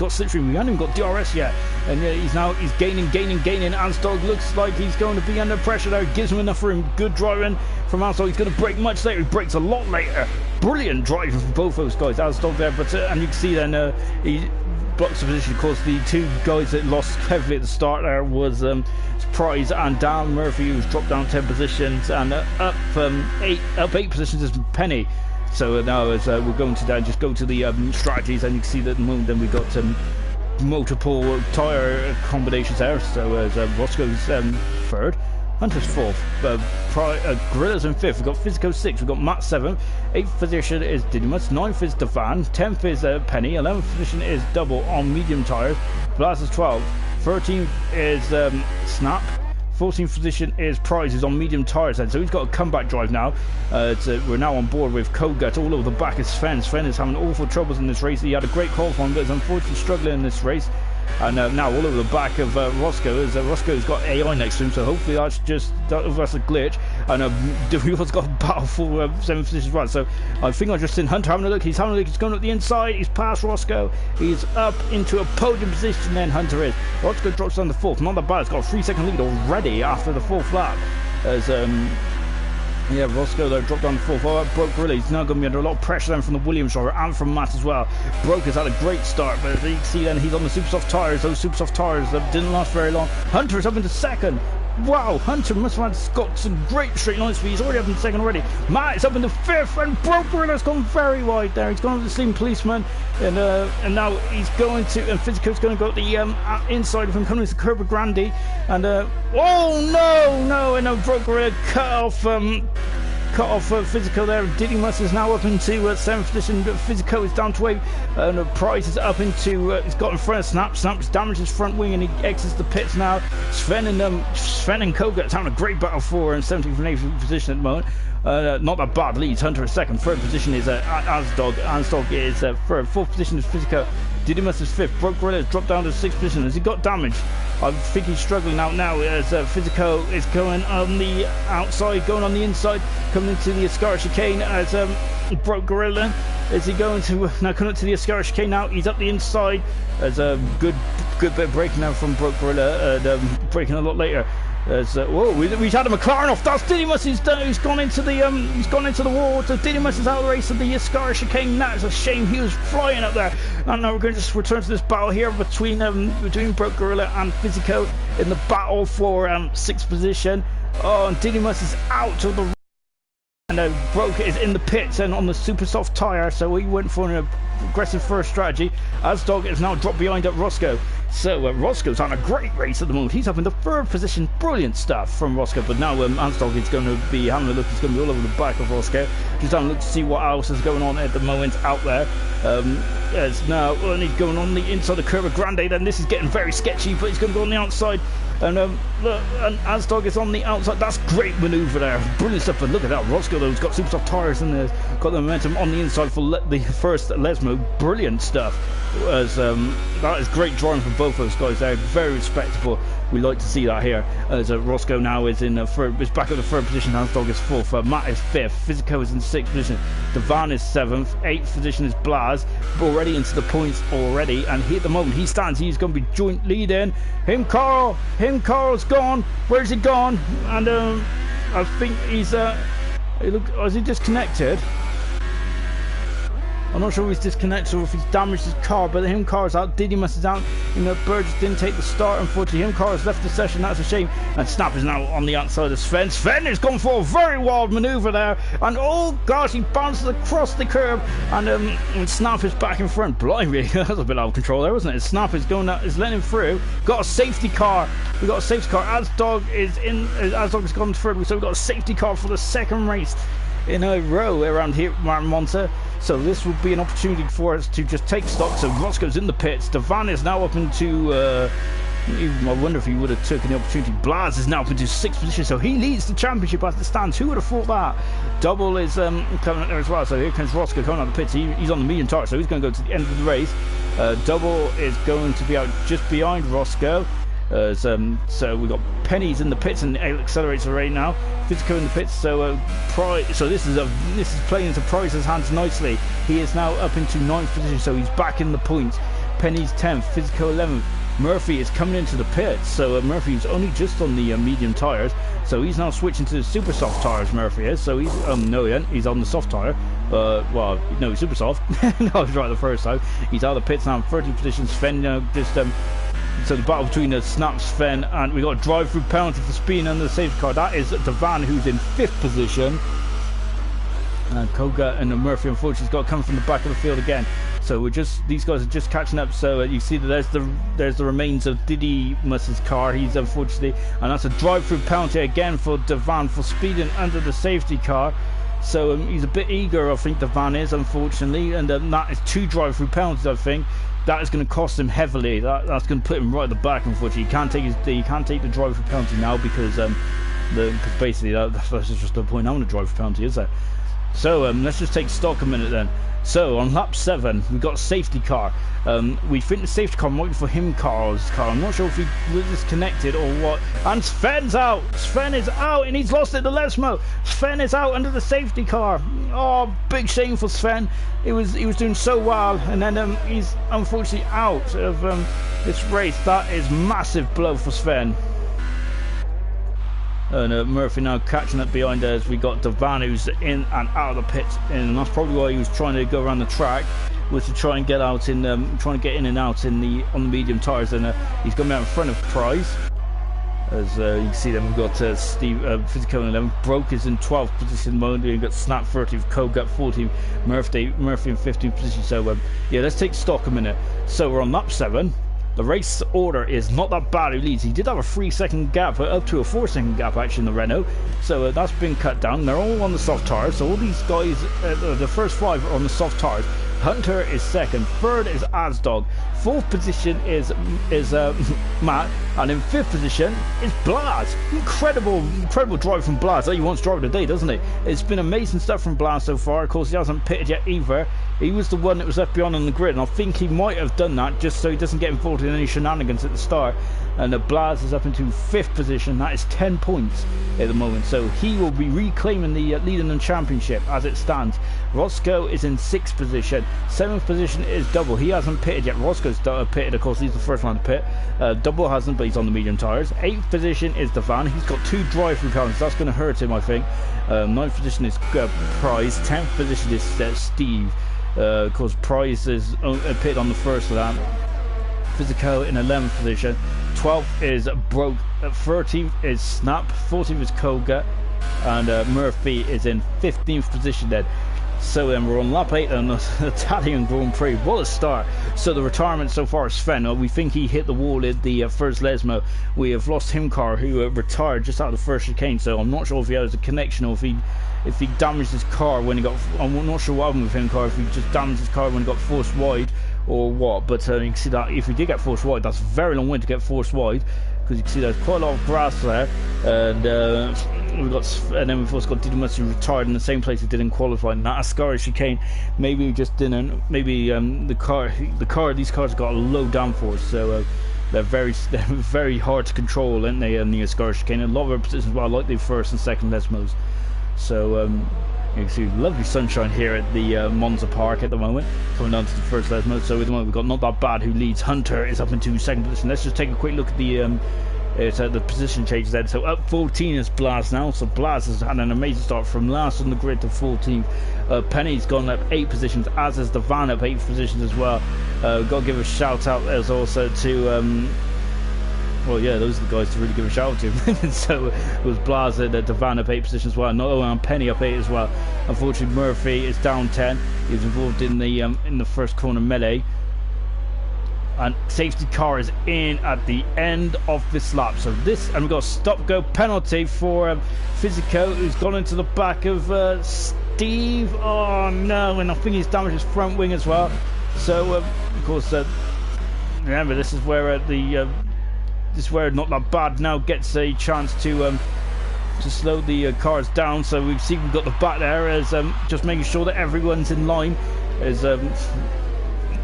S1: haven't even got DRS yet, and he's gaining. Ansdog looks like he's going to be under pressure there. Gives him enough room. Good driving from Ansdog. He's going to brake much later. He brakes a lot later. Brilliant driving from both those guys. Ansdog there, but and you can see then he blocks the position. Of course, the 2 guys that lost heavily at the start there was Prize and Dan Murphy, who's dropped down 10 positions, and up 8 positions is Penny. So now as we're going to just go to the strategies, and you can see that at the moment then we've got multiple tyre combinations there. So as Roscoe's 3rd, Hunter's 4th, Gorilla's in 5th, we've got Physico 6th, we've got Matt 7th, 8th position is Didymus, 9th is Devan, 10th is Penny, 11th position is Double on medium tyres, Blast is 12th, 13th is Snap, 14th position is Prize, who's on medium tyres, so he's got a comeback drive now. We're now on board with Kogut. All over the back is Sven. Sven is having awful troubles in this race. He had a great qualifying, but is unfortunately struggling in this race. And now all over the back of Roscoe, as Roscoe's got AI next to him, so hopefully that's a glitch. And Deville's got a battle for 7th position as well. So I think I just seen Hunter having a look. He's going up the inside. He's past Roscoe. He's up into a podium position. Then Hunter is. Roscoe drops down the 4th. Not that bad. It's got a 3-second lead already after the 4th lap. As yeah, Roscoe though dropped down the 4th. Oh, that broke really. He's now going to be under a lot of pressure then from the Williams driver and from Matt as well. Broke has had a great start, but you can see then he's on the super soft tyres. Those super soft tyres didn't last very long. Hunter is up into 2nd. Wow, Hunter must have got some great straight line speed. He's already up in 2nd already. Matt is up in the 5th, and Broker has gone very wide there. He's gone with the same policeman, and now he's going to, and Physico's going to go at the inside of him, coming to Kerber Grandi, and oh no, and now Broker cut off cut off Physico there. Didymus is now up into 7th position. Physico is down to 8th. And Price is up into, he's got in front of Snap. Snap's damaged his front wing and he exits the pits now. Sven and Koga is having a great battle for 17th and 8th position at the moment. Not that bad leads. Hunter is 2nd. 3rd position is Asdog. Asdog is 3rd. 4th position is Physico. Didymus is 5th. Broke Gorilla has dropped down to 6th position. Has he got damage? I think he's struggling out now as Physico is going on the outside, going on the inside, coming into the Ascara chicane as Broke Gorilla. Is he going to now come up to the Ascara chicane now? He's up the inside as a good bit of braking now from Broke Gorilla and braking a lot later. Whoa, we've had a McLaren off. That's Didymus. He's gone into the wall. So Didymus is out of the race of the Ascara chicane. That is a shame. He was flying up there. And now we're going to just return to this battle here between Broke Gorilla and Physico in the battle for 6th position. Oh, and Didymus is out of the. And Broke is in the pits and on the super soft tyre, so he went for an aggressive first strategy. Asdog is now dropped behind at Roscoe. So Roscoe's on a great race at the moment. He's up in the 3rd position. Brilliant stuff from Roscoe. But now Asdog is going to be having a look. He's going to be all over the back of Roscoe. Just having a look to see what else is going on at the moment out there. As now he's going on the inside of Curva Grande. Then this is getting very sketchy, but he's going to go on the outside. And look, and Asdog is on the outside. That's great manoeuvre there. Brilliant stuff. But look at that. Roscoe, though, has got super soft tyres and got the momentum on the inside for the first Lesmo. Brilliant stuff. As that is great driving from both those guys there. Very respectable. We like to see that here. As Roscoe now is in is back at the 3rd position. Asdog is 4th. Matt is 5th. Physico is in 6th position. Devan is 7th. 8th position is Blaz. Already into the points already. And he, at the moment he stands, he's going to be joint leading. Carl's gone. Where's he gone? And I think he's is he disconnected? I'm not sure if he's disconnected or if he's damaged his car, but Car's out. Didymus is out. Burgess didn't take the start, unfortunately. Car's left the session. That's a shame. And Snap is now on the outside of Sven. Sven has gone for a very wild manoeuvre there. And oh gosh, he bounces across the curb. And Snap is back in front. Blimey, that was a bit out of control there, wasn't it? Snap is going out, is letting him through. Got a safety car. We got a safety car. Asdog is in. Asdog has gone third. So we've got a safety car for the 2nd race in a row around here, Monza. So this will be an opportunity for us to just take stock. So Roscoe's in the pits. Devan is now up into I wonder if he would have taken the opportunity. Blaz is now up into 6th position, so he leads the championship as it stands. Who would have thought that? Double is coming up there as well. So here comes Roscoe coming out of the pits. He's on the medium tire, so he's going to go to the end of the race. Double is going to be out just behind Roscoe. So we've got Penny's in the pits and accelerates right now. Physico in the pits. So so this is playing into Price's hands nicely. He is now up into 9th position, so he's back in the points. Penny's 10th, Physico 11th. Murphy is coming into the pits, so Murphy's only just on the medium tyres, so he's now switching to the super soft tyres. Murphy is, so he's no, he ain't. He's on the soft tyre. Well, no, he's super soft. No, I was right the first time. He's out of the pits now in 13th position. Sven just so the battle between the Snap, Sven, and we got a drive-through penalty for speeding under the safety car. That is Devan, who's in 5th position. And Koga and Murphy, unfortunately, has got to come from the back of the field again. So these guys are just catching up. So you see that there's the remains of Didymus's car. He's unfortunately, and that's a drive-through penalty again for Devan for speeding under the safety car. So he's a bit eager, I think Devan is, unfortunately, and that is 2 drive-through penalties, I think. That is going to cost him heavily. That's going to put him right at the back, unfortunately. He can't take the drive-through penalty now because basically that's just the point on the drive-through penalty, is that? So let's just take stock a minute then. So on lap 7, we've got a safety car. We think the safety car might be for Carl's car. I'm not sure if he was disconnected or what. And Sven's out. Sven is out, and he's lost it to Lesmo. Sven is out under the safety car. Oh, big shame for Sven. He was doing so well, and then he's unfortunately out of this race. That is massive blow for Sven. And Murphy now catching up behind us. We got Devan, who's in and out of the pits, and that's probably why he was trying to go around the track, was to try and get out in, trying to get in and out on the medium tyres. And he's going out in front of Price. As you can see, then we've got Steve Physico in 11th. Broke is in 12th position. We've got Snap 30th, Kogut 14th, Murphy in 15th position. So yeah, let's take stock a minute. So we're on lap 7. The race order is not that bad who leads. He did have a 3-second gap, up to a 4-second gap actually in the Renault, so that's been cut down. They're all on the soft tires, so all these guys, the first 5 are on the soft tires. Hunter is second, third is Asdog, fourth position is Matt, and in fifth position is Blaz. Incredible drive from Blaz. He wants driver of the day, doesn't he? It's been amazing stuff from Blaz so far. Of course, he hasn't pitted yet either. He was the one that was left behind on the grid, and I think he might have done that just so he doesn't get involved in any shenanigans at the start. And Blaz is up into 5th position. That is 10 points at the moment, so he will be reclaiming the lead in the championship as it stands. Roscoe is in 6th position. 7th position is Double. He hasn't pitted yet. Roscoe's pitted, of course. He's the first one to pit. Double hasn't, but he's on the medium tires. 8th position is Devan. He's got 2 drive-through cars. That's going to hurt him, I think. 9th position is Prize. 10th position is Steve. Of course, Prize is pitted on the first lap. Physico in 11th position. 12th is Broke. 13th is Snap. 14th is Koga. And Murphy is in 15th position then. So then we're on lap 8 on the Italian Grand Prix. What a start. So the retirement so far is Sven. We think he hit the wall at the first Lesmo. We have lost Himcar, who retired just out of the first chicane, so I'm not sure if he has a connection or if he damaged his car when he got... I'm not sure what happened with Himcar, if he just damaged his car when he got forced wide or what, but you can see that if he did get forced wide, that's a very long way to get forced wide, because you can see there's quite a lot of grass there, and then we've also got Didymus, who retired in the same place he did in qualifying. That Ascari chicane, maybe we just didn't. Maybe these cars have got a low downforce, so they're very hard to control, aren't they? In the Ascari chicane, a lot of their positions, well, like the first and second Lesmos. So you can see lovely sunshine here at the Monza Park at the moment, coming down to the first Lesmo. So at the moment we've got Not That Bad, who leads. Hunter is up into 2nd position. Let's just take a quick look at the position changes then. So up 14 is Blaz now. So Blaz has had an amazing start from last on the grid to 14th. Penny's gone up 8 positions, as is the Van up 8 positions as well. Got to give a shout out as also to well, yeah, those are the guys to really give a shout out to. So it was Blaz at Devan up 8 positions as well, and Penny up 8 as well. Unfortunately, Murphy is down 10. He was involved in the first corner melee, and safety car is in at the end of this lap. So and we've got a stop-go penalty for Physico, who's gone into the back of Steve. Oh no, and I think he's damaged his front wing as well. So of course, remember, this is where Not That Bad now gets a chance to slow the cars down. So we've got the back there as just making sure that everyone's in line, as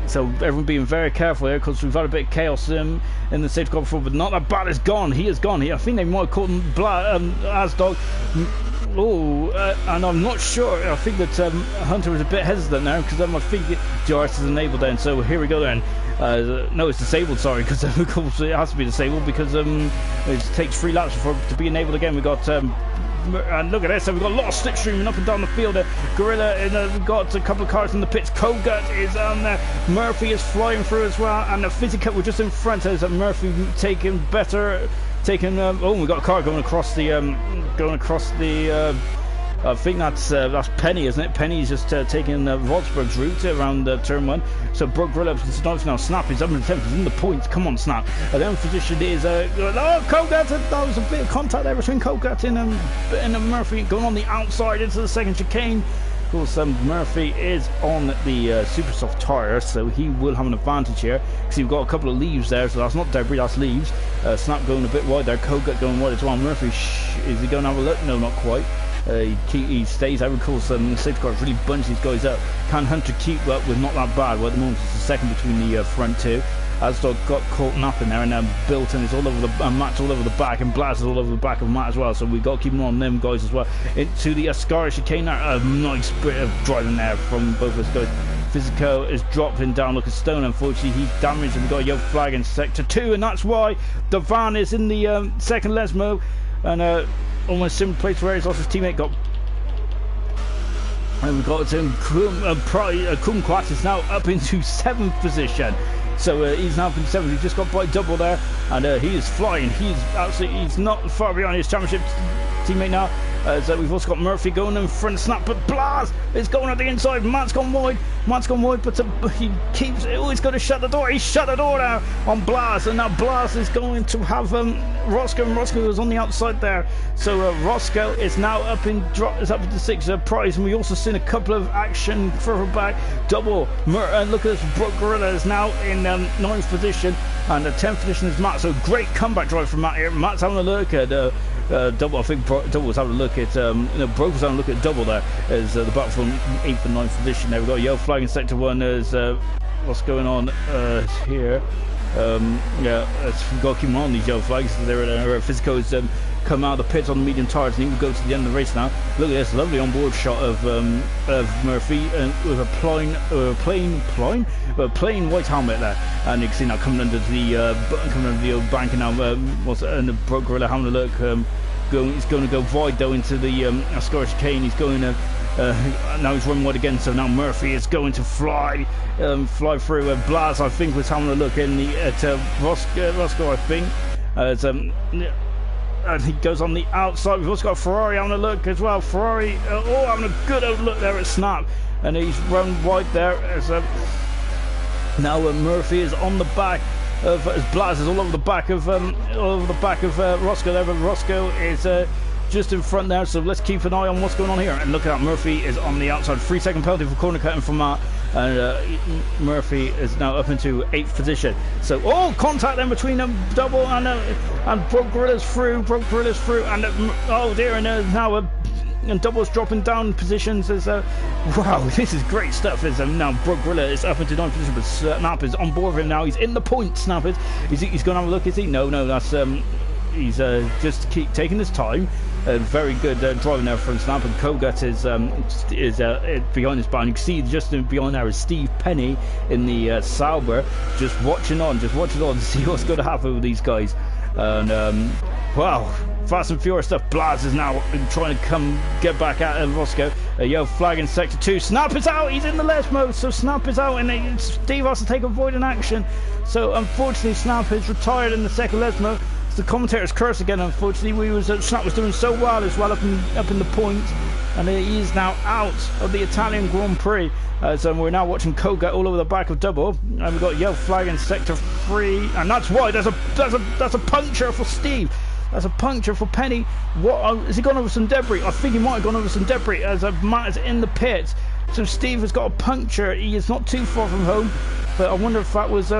S1: so everyone being very careful there, because we've had a bit of chaos in the safety car before. But Not That Bad is gone. He is gone. I think they might have caught him Asdog. Oh, and I'm not sure. I think that Hunter was a bit hesitant now, because I think DRS is enabled then. So here we go then. No, it's disabled, sorry, because of course it has to be disabled, because it takes 3 laps for it to be enabled again. We've got and look at this, so we've got a lot of slipstreaming up and down the field. Gorilla, we've got a couple of cars in the pits. Kogut is on there. Murphy is flying through as well, and the Physica were just in front. As Murphy taking oh, we've got a car going across the I think that's Penny, isn't it? Penny's just taking Rodsburg's route around turn 1. So Brooke Grill up to now. Snap is up in 10th. He's in the points. Come on, Snap. And then position is Kogat. That was a bit of contact there between Kogat and Murphy, going on the outside into the second chicane. Of course, Murphy is on the super soft tyre, so he will have an advantage here, because you've got a couple of leaves there, so that's not debris, that's leaves. Snap going a bit wide there, Kogut going wide as well. Murphy, is he going to have a look? No, not quite. He stays out. Of course, safety car really bunch these guys up. Can Hunter keep up with Not That Bad? Well, at the moment it's the second between the front two. Asdog got caught napping there, and Bilton is all over the Matt's all over the back, and Blaz is all over the back of Matt as well. So we've got to keep on them guys as well. Into the Ascari chicane there, a nice bit of driving there from both of us guys. Physico is dropping down like a stone. Unfortunately, he's damaged, and we've got a yellow flag in sector 2, and that's why the Van is in the second Lesmo, and almost similar place where he's lost his teammate. And we've got Kumquat is now up into 7th position. So he's now up in 7th. He's just got by double there, and he is flying. He's not far behind his championship teammate now. So we've also got Murphy going in front snap, but Blas is going at the inside. Matt's gone wide, but he keeps, oh, he's going to shut the door. He's shut the door now on Blas, and now Blas is going to have Roscoe, and Roscoe is on the outside there. So Roscoe is now up in is up to 6 prize, and we also seen a couple of action further back. Double, look at this, Brook Gorilla is now in 9th position, and the 10th position is Matt. So great comeback drive from Matt here. Matt's having a look at Double. I think Double was having a look at Broke was having a look at Double there as the battle from 8th and 9th position. There we got yellow flag in sector 1 as what's going on here. Yeah, we've got to keep on these yellow flags. They're physical has come out of the pits on the medium tires, and he will go to the end of the race now. Look at this lovely onboard shot of Murphy with a plain white helmet there, and you can see now coming under the old bank, and now and the Broke Gorilla having a look. He's going to go wide though into the Scottish Cane. He's going to now he's running wide again, so now Murphy is going to fly through. Blas, I think, was having a look in at Roscoe, I think. And he goes on the outside. We've also got Ferrari having a look as well. Ferrari, having a good old look there at Snap, and he's run wide there as now Murphy is on the back of as Blas is all over the back of Roscoe there, but Roscoe is just in front there, so let's keep an eye on what's going on here. And look at that, Murphy is on the outside. 3-second penalty for corner cutting from Matt, and Murphy is now up into 8th position. So contact then between Double and Broke Gorilla's through. And oh dear, and now and Double's dropping down positions as wow, this is great stuff. As now Broke Gorilla is up into 9th position, but Snap is on board with him now. He's in the point. Snap is he's going to have a look, is he? No, that's he's just keep taking his time. Very good driving there from Snap, and Kogut is behind his bar. And you can see just behind there is Steve Penny in the Sauber, just watching on to see what's going to happen with these guys. And wow, fast and furious stuff. Blas is now trying to get back at Roscoe. A yellow flag in sector 2. Snap is out. He's in the left mode, so Snap is out, and Steve has to take avoiding action. So unfortunately, Snap is retired in the second left mode. The commentator's curse again. Unfortunately, Snap was doing so well as well up in the point, and he is now out of the Italian Grand Prix. So we're now watching Koga all over the back of Double, and we've got yellow flag in sector 3, and that's why that's a puncture for Steve. That's a puncture for Penny. What has he gone over some debris? I think he might have gone over some debris as Matt is in the pits. So Steve has got a puncture. He is not too far from home, but I wonder if that was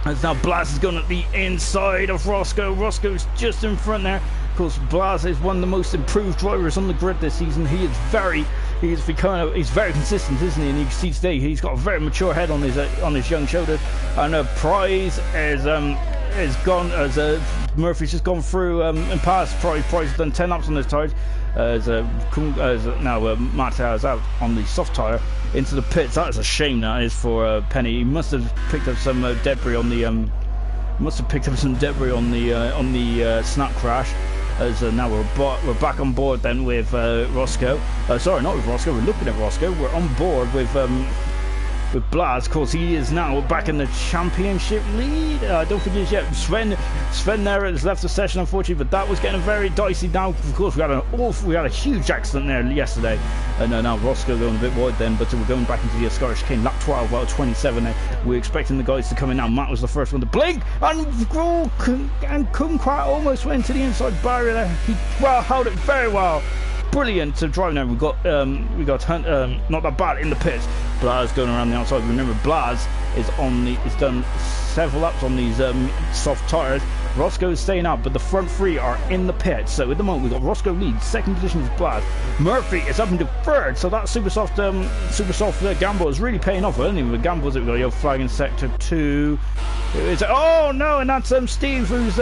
S1: as now Blas is going at the inside of Roscoe. Roscoe's just in front there. Of course, Blas is one of the most improved drivers on the grid this season. He's very consistent, isn't he? And you can see today he's got a very mature head on his young shoulders. And Prize is gone as Murphy's just gone through and past Prize. Prize has done 10 laps on his tyres. As now Matt is out on the soft tyre into the pits. That is a shame. That is for Penny. He must have picked up some debris on the Snap crash. As now we're back on board then with Roscoe. Sorry, not with Roscoe. We're looking at Roscoe. We're on board with Blas. Of course, he is now back in the championship lead. I don't think he's yet. Sven there has left the session, unfortunately, but that was getting very dicey. Now, of course, we had a huge accident there yesterday, and now Roscoe going a bit wide then, but we're going back into the Scottish King, lap 12 out of 27 there. We're expecting the guys to come in now. Matt was the first one to blink, and Kumquat almost went to the inside barrier there. He held it very well. Brilliant to drive now. We got not that bad in the pits. Blas going around the outside. Remember, Blas is done several laps on these soft tyres. Roscoe is staying out, but the front three are in the pits. So at the moment we've got Roscoe lead, second position is Blas. Murphy is up into third. So that super soft gamble is really paying off. Only the gamble is we've got a yellow flag in sector 2. Oh no, and that's Steve who's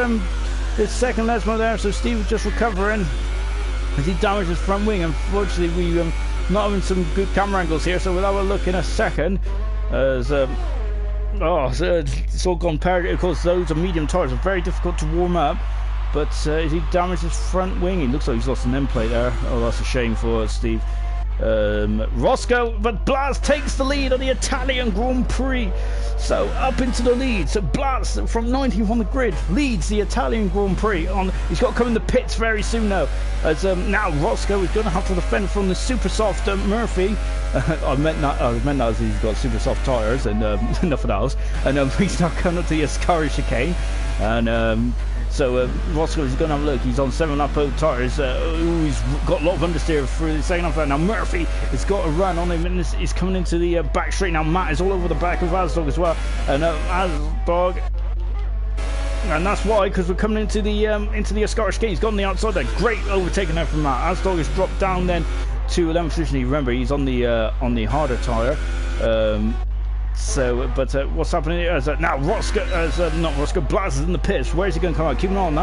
S1: his second Lesmo there. So Steve is just recovering as he damaged his front wing. Unfortunately, we not having some good camera angles here, so we'll have a look in a second. As it's all gone parity. Of course, those are medium tyres, are very difficult to warm up. But as he damaged his front wing, he looks like he's lost an end plate there. Oh, that's a shame for Steve. Roscoe, but Blas takes the lead on the Italian Grand Prix. So up into the lead. So Blaz from 19th on the grid leads the Italian Grand Prix. He's got to come in the pits very soon now. As now Roscoe is going to have to defend from the super soft Murphy. I meant that as he's got super soft tyres and nothing else. And he's not coming up to the Ascari chicane. And so Roscoe is going to have a look. He's on 7-lap old tyres. He's got a lot of understeer through the second half. Now Murphy has got a run on him, and he's coming into the back straight. Now Matt is all over the back of Asdog as well, and Asdog. And that's why, because we're coming into the Ascari chicane. He's got on the outside there. Great overtaking there from Matt. Asdog has dropped down then to 11th position. Remember, he's on the harder tyre. So, but what's happening here is now Roscoe, not Roscoe, Blaz is in the pits. Where is he going to come out? Keep an eye on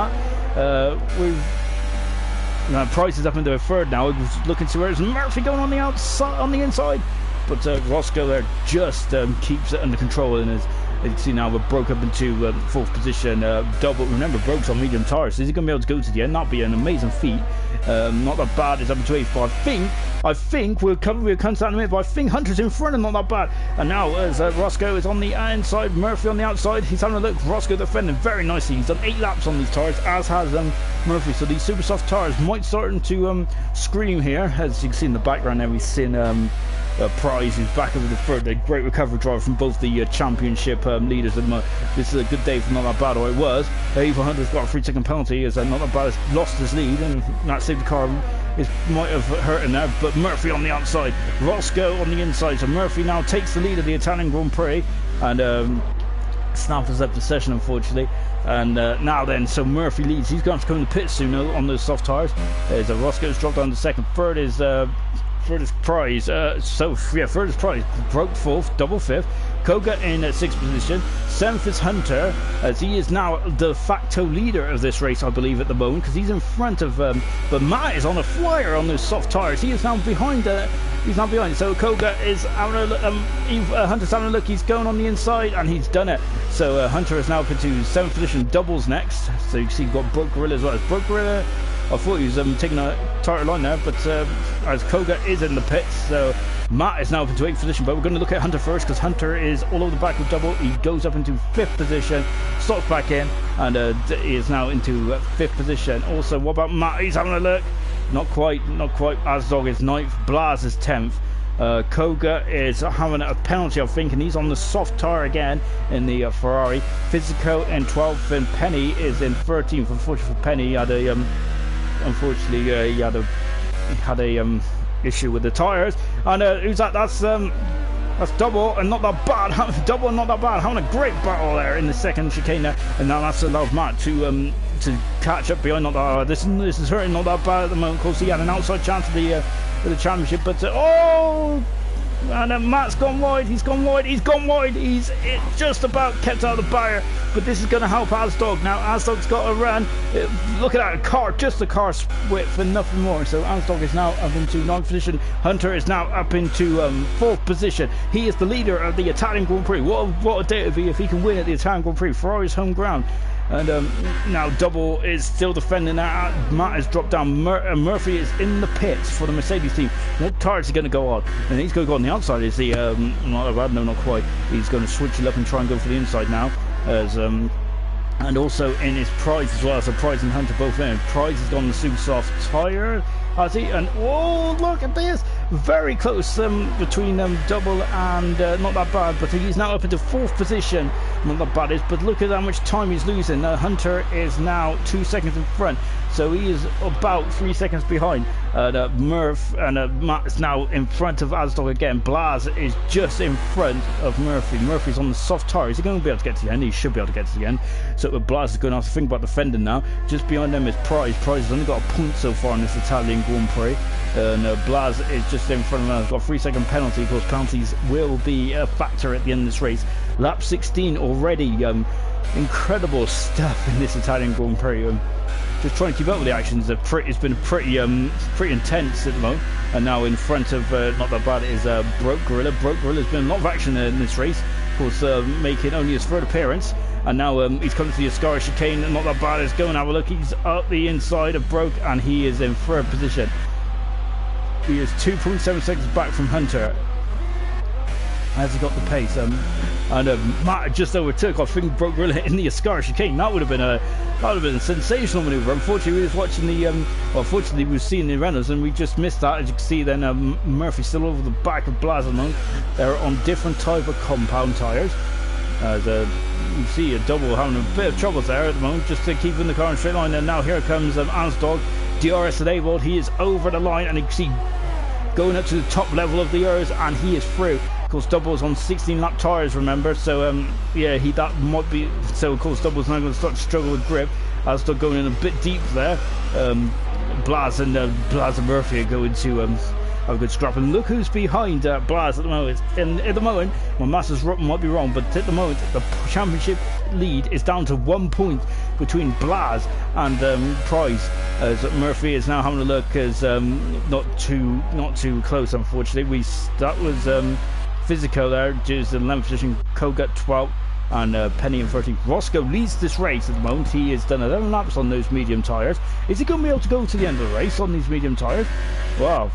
S1: that. Price is up into a third now. We're looking to where is Murphy going on the outside, on the inside, but Roscoe there just keeps it under control. And as you can see now, we're broke up into fourth position. Double. Remember, Broke's on medium tyres, so is he going to be able to go to the end? That'd be an amazing feat. Not that bad. It's up into 8th, but I think we'll come to that in a minute, but I think Hunter's in front and not that bad. And now as Roscoe is on the inside, Murphy on the outside, he's having a look. Roscoe defending very nicely. He's done 8 laps on these tyres, as has Murphy. So these super soft tyres might start to scream here. As you can see in the background there, we've seen Prize who's back over the third. A great recovery drive from both the championship leaders. And this is a good day for Not That Bad, or it was. Eva Hunter's got a 3-second penalty as Not That Bad has lost his lead, and that saved the car. It might have hurt him there, but Murphy on the outside, Roscoe on the inside. So Murphy now takes the lead of the Italian Grand Prix, and snappers up the session, unfortunately. And now then, so Murphy leads. He's going to come in the pit soon on those soft tyres. There's Roscoe's dropped down to second. Third is Prize. Third is Prize. Broke fourth, double fifth. Koga in 6th position. 7th is Hunter, as he is now de facto leader of this race, I believe, at the moment, because he's in front of. But Matt is on a flyer on those soft tyres. He is now behind. He's now behind. So Koga is having a look. Hunter's having a look. He's going on the inside, and he's done it. So Hunter is now up into 7th position. Doubles next. So you can see you've got Broke Gorilla as well. Broke Gorilla. I thought he was taking a tighter line there, but as Koga is in the pits, so Matt is now up into 8th position. But we're going to look at Hunter first, because Hunter is all over the back of Double. He goes up into 5th position, stops back in, and he is now into 5th position. Also, what about Matt? He's having a look. Not quite. Asdog is 9th. Blaz is 10th. Koga is having a penalty, I think, and he's on the soft tyre again in the Ferrari. Physico in 12th, and Penny is in 13th. Unfortunately for Penny, he had a he had a issue with the tyres. And who's that? That's Double, and Not That Bad. Double and Not That Bad having a great battle there in the second chicane there. And now that's allowed Matt to catch up behind Not That Bad. This is hurting Not That Bad at the moment. Of course, he had an outside chance for the championship, but and Matt's gone wide. He's gone wide. He's just about kept out of the barrier, but this is going to help Asdog. Now Asdog's got a run. Look at that car, just the car width and nothing more. So Asdog is now up into 9th position. Hunter is now up into 4th position. He is the leader of the Italian Grand Prix. What a day it would be if he can win at the Italian Grand Prix. Ferrari's home ground. And now Double is still defending that. Matt has dropped down. Murphy is in the pits for the Mercedes team. What tyres is he going to go on? And he's going to go on the outside. Is he? Not bad. No, not quite. He's going to switch it up and try and go for the inside now. As and also in his Prize as well. So Prize and Hunter both in. Prize has gone the super soft tyre. Has he? And oh, look at this! Very close between Double and Not That Bad, but he's now up into 4th position. Not That Bad is, but look at how much time he's losing. Hunter is now 2 seconds in front, so he is about 3 seconds behind. Murph and Matt is now in front of Asdog again. Blaz is just in front of Murphy. Murphy's on the soft tyre. Is he going to be able to get to the end? He should be able to get to the end. So Blaz is going to have to think about defending now. Just behind them is Prize. Prize has only got a point so far in this Italian Grand Prix. And Blaz is just in front of him. Got a 3-second penalty. Of course, penalties will be a factor at the end of this race. Lap 16 already. Incredible stuff in this Italian Grand Prix. Just trying to keep up with the actions. It's been pretty intense at the moment. And now in front of Not That Bad is Broke Gorilla. Broke Gorilla's been a lot of action in this race. Of course, making only his third appearance. And now he's coming to the Ascari chicane. Not That Bad is going to have a look. He's up the inside of Broke, and he is in 3rd position. He is 2.7 seconds back from Hunter. as he got the pace. And Matt just overtook, I think, Broke Gorilla in the Ascar chicane. That would have been a sensational maneuver. Unfortunately, we was watching the well, fortunately we were seeing the runners and we just missed that. As you can see, then Murphy still over the back of Blaz at the moment. They're on different type of compound tires. As you see, a double having a bit of troubles there at the moment, just keeping the car in straight line. And now here comes Ansdog, DRS enabled. He is over the line, and you can see going up to the top level of the ERS, and he is through. Of course, Double's on 16 lap tires, remember, so yeah, that might be, so of course Double's now going to start to struggle with grip. Ansdog going in a bit deep there. Blaz and Murphy are going to have a good scrap, and look who's behind Blaz at the moment. And at the moment, my master's might be wrong, but at the moment the championship lead is down to 1 point between Blaz and Price, as Murphy is now having a look, as not too close, unfortunately. That was Physico there, just in the 11th position, Kogut 12th, and Penny in 13th. Roscoe leads this race at the moment. He has done 11 laps on those medium tyres. Is he going to be able to go to the end of the race on these medium tyres? Wow.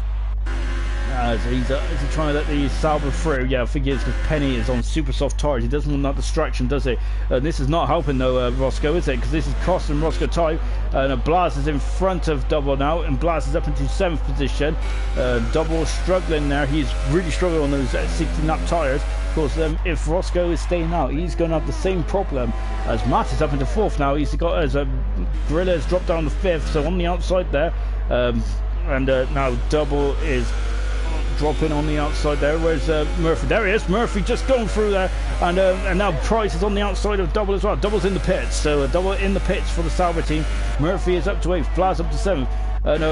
S1: Is he trying to let the Sauber through? Yeah, I think he is, because Penny is on super soft tyres. He doesn't want that distraction, does he? This is not helping though, Roscoe, is it? Because this is costing Roscoe time. And Blaz is in front of Double now, and Blaz is up into 7th position. Double struggling there. He's really struggling on those 16 lap tyres. Of course, if Roscoe is staying out, he's going to have the same problem as Matt is up into 4th now. He's got, as Gorilla has dropped down to 5th, so on the outside there. And now Double is dropping on the outside there. Where's Murphy? There he is. Murphy just going through there, and now Price is on the outside of Double as well. Double's in the pits, so Double in the pits for the Sauber team. Murphy is up to 8th, Blaz up to 7th, and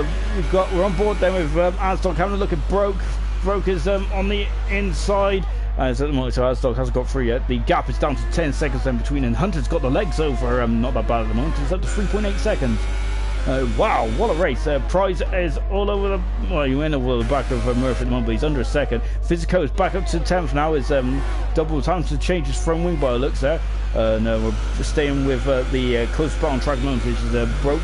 S1: we're on board then with Ansdog having a look at Broke. Broke is on the inside. As at the moment, so Ansdog hasn't got through yet. The gap is down to 10 seconds then between, and Hunter's got the legs over. Not that bad at the moment. It's up to 3.8 seconds. Wow, what a race. Price is all over the, well, he went over the back of Murphy at the moment, but he's under a second. Physico is back up to 10th now. Is Double time to change his front wing by the looks there. No, we're staying with the close spot on track moment, which is Broke.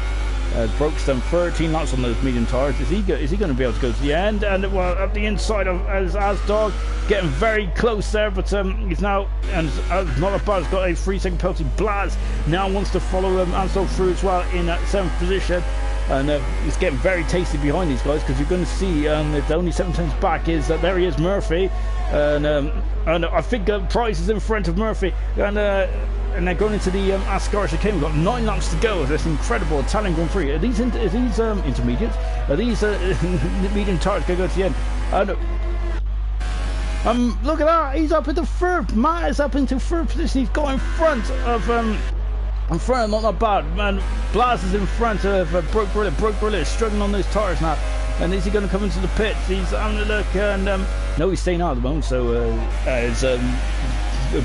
S1: Broke's done 13 laps on those medium tyres. Is he going to be able to go to the end? And well, at the inside of Ansdog, getting very close there, but he's now, and not a bad, has got a 3-second penalty. Blaz now wants to follow Ansdog through as well in 7th position, and it's getting very tasty behind these guys, because you're going to see the only 7 times back is there he is, Murphy, and I think Price is in front of Murphy, and they're going into the Ascar chicane. We've got 9 laps to go. This incredible Italian Grand Prix. Are these intermediates? Are these medium tyres going to go to the end? Look at that. He's up into 3rd. Matt is up into 3rd position. He's got in front of not that bad. Man, Blaz is in front of Broke Gorilla. Broke Gorilla is struggling on those tyres now. And is he going to come into the pits? He's having a look, and no, he's staying out at the moment. So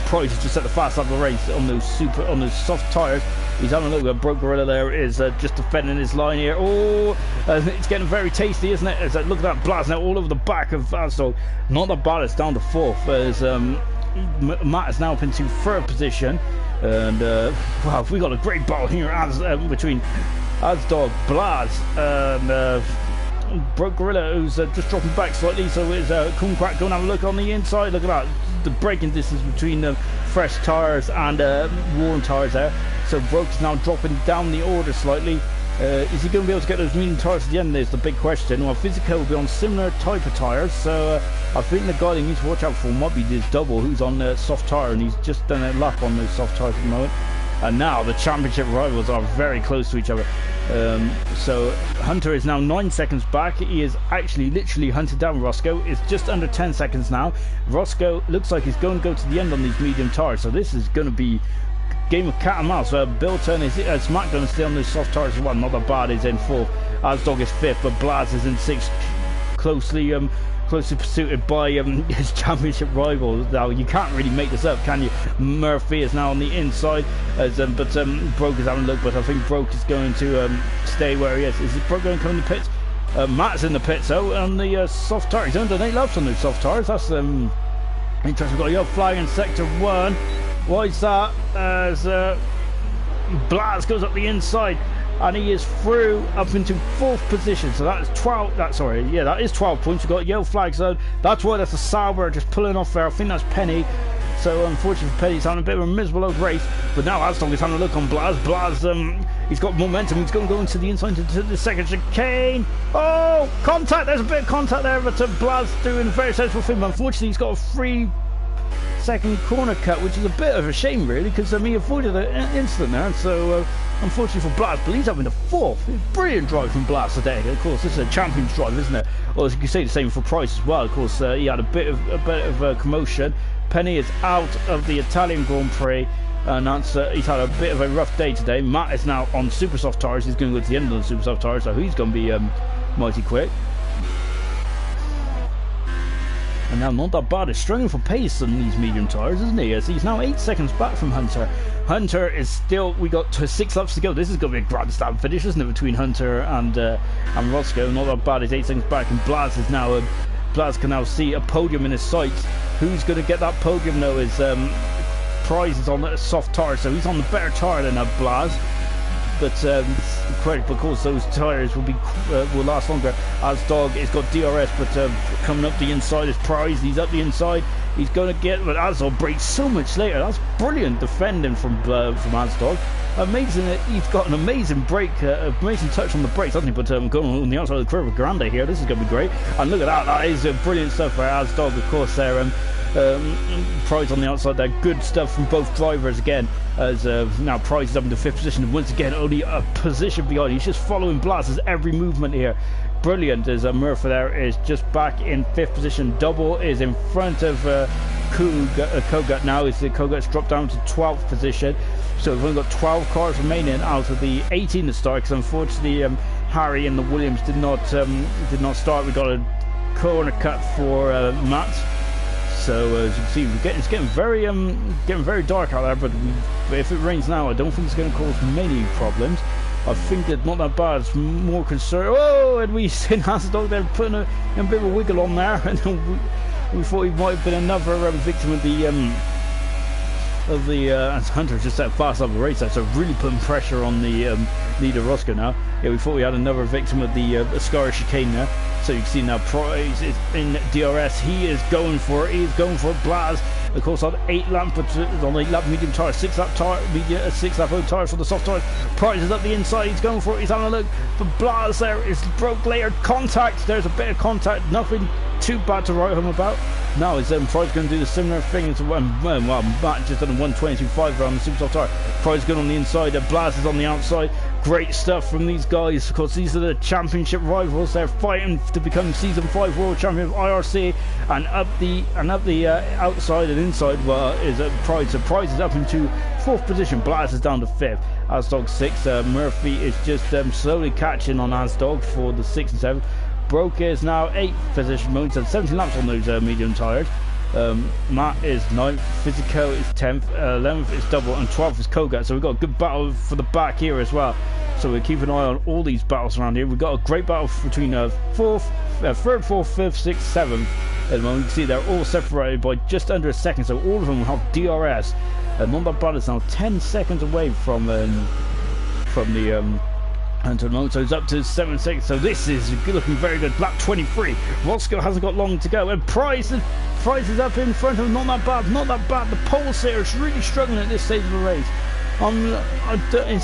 S1: Price is just at the fast side of the race on those soft tyres. He's having a look at Broke Gorilla there, is just defending his line here. Oh, it's getting very tasty, isn't it? Look at that Blaz now all over the back of Ansdog. Not that bad, it's down to 4th, as Matt is now up into 3rd position. And wow, we got a great battle here between Ansdog, Blaz, and Broke Gorilla, who's just dropping back slightly. So it's Coon Crack going to have a look on the inside. Look at that, the braking distance between the fresh tyres and worn tyres there. So Broke's now dropping down the order slightly. Is he going to be able to get those medium tyres at the end? There's the big question. Well, Physico will be on similar type of tyres, so I think the guy they need to watch out for might be this Double, who's on soft tyre, and he's just done a lap on those soft tyres at the moment. And now the championship rivals are very close to each other. So Hunter is now 9 seconds back. He is actually literally hunted down Roscoe. It's just under 10 seconds now. Roscoe looks like he's going to go to the end on these medium tyres, so this is going to be game of cat and mouse. Bill Turner is Matt going to stay on those soft tyres as well. Not that bad, he's in 4th. Ansdog is 5th, but Blaz is in 6th, closely pursued by his championship rival. Now you can't really make this up, can you? Murphy is now on the inside, as but Broke is having a look, but I think Broke is going to stay where he is. Is Broke going to come in the pits? Matt's in the pits though, on the soft tyres. He's done 8 laps on those soft tyres. That's interesting. We've got a yellow flag in sector 1. Why is that? As Blaz goes up the inside. and he is through up into 4th position. So that is 12. That is 12 points. We've got yellow flags though. That's why that's a Sauber just pulling off there. I think that's Penny. So unfortunately for Penny, he's having a bit of a miserable old race. But now Asdog is having a look on Blaz. Blaz, he's got momentum. He's going to go into the inside into the second chicane. Oh, contact! There's a bit of contact there, but Blaz doing a very sensible thing. But unfortunately, he's got a 3-second corner cut, which is a bit of a shame, really, because he avoided an incident there. And so, unfortunately for Blaz, but he's up in the 4th. Brilliant drive from Blaz today. Of course, this is a champion's drive, isn't it? Well, as you can say, the same for Price as well. Of course, he had a bit of commotion. Penny is out of the Italian Grand Prix, and that's he's had a bit of a rough day today. Matt is now on super soft tires. He's going to go to the end of the super soft tires, so he's going to be mighty quick. And now not that bad. He's struggling for pace on these medium tires, isn't he? As he's now 8 seconds back from Hunter. Hunter is still. We got 6 laps to go. This is going to be a grandstand finish, isn't it, between Hunter and Roscoe? Not that bad. He's 8 seconds back, and Blaz is now. Blaz can now see a podium in his sights. Who's going to get that podium though is Prize is on a soft tire, so he's on the better tire than Blaz. But of course those tyres will last longer. Asdog has got DRS, but coming up the inside is Prize. He's up the inside. He's going to get, but Asdog brakes so much later. That's brilliant defending from Asdog. Amazing that he's got an amazing brake, amazing touch on the brakes, hasn't he? But going on the outside of the curve of Grande here, this is going to be great. And look at that, that is brilliant stuff for Asdog, of course. There, Prize on the outside there, good stuff from both drivers again. As now Prize is up in the 5th position, and once again only a position behind. He's just following Blaz's every movement here. Brilliant, as Murphy there is just back in 5th position. Double is in front of Kogut now. Kogut's dropped down to 12th position. So we've only got 12 cars remaining out of the 18 that start, because unfortunately Harry and the Williams did not start. We got a corner cut for Matt. So as you can see, it's getting very dark out there. But if it rains now, I don't think it's going to cause many problems. I think it's not that bad. It's more concern. Oh, and we seen Asdog there putting a bit of a wiggle on there, and we thought he might have been another victim of the as Hunter just set fast up the race there, so really putting pressure on the leader Roscoe now. Yeah, we thought we had another victim of the Ascara chicane there. So you can see now Price is in DRS. He is going for it. He's going for it. Blaz, of course, on 8 lap, but on 8 lap medium tire, 6 lap tire, 6 lap old tires for the soft tires. Price is up the inside. He's going for it. He's having a look. But Blaz there is broke later. Contact. There's a bit of contact. Nothing too bad to write home about. Now is Price going to do the similar thing as Matt just done a 122.5 on the super soft tire. Price going on the inside. Blaz is on the outside. Great stuff from these guys. Of course, these are the championship rivals. They're fighting to become season 5 world champion of IRC, and up the outside and inside is Price. So Price is up into 4th position. Blaz is down to 5th. Asdog 6th. Murphy is just slowly catching on Asdog for the 6th and 7th. Broke is now 8th position. He's had 17 laps on those medium tyres. Matt is 9th, Physico is 10th, 11th is Double, and 12th is Kogut. So we've got a good battle for the back here as well. So we're keeping an eye on all these battles around here. We've got a great battle between 3rd, 4th, 5th, 6th, 7th. At the moment, you can see they're all separated by just under a second. So all of them have DRS. Not that bad. It's now 10 seconds away from the Hunter moment, so it's up to 7-6. So this is looking very good. Lap 23. Roscoe hasn't got long to go, and Price is up in front of him. Not that bad. The pole sitter is really struggling at this stage of the race.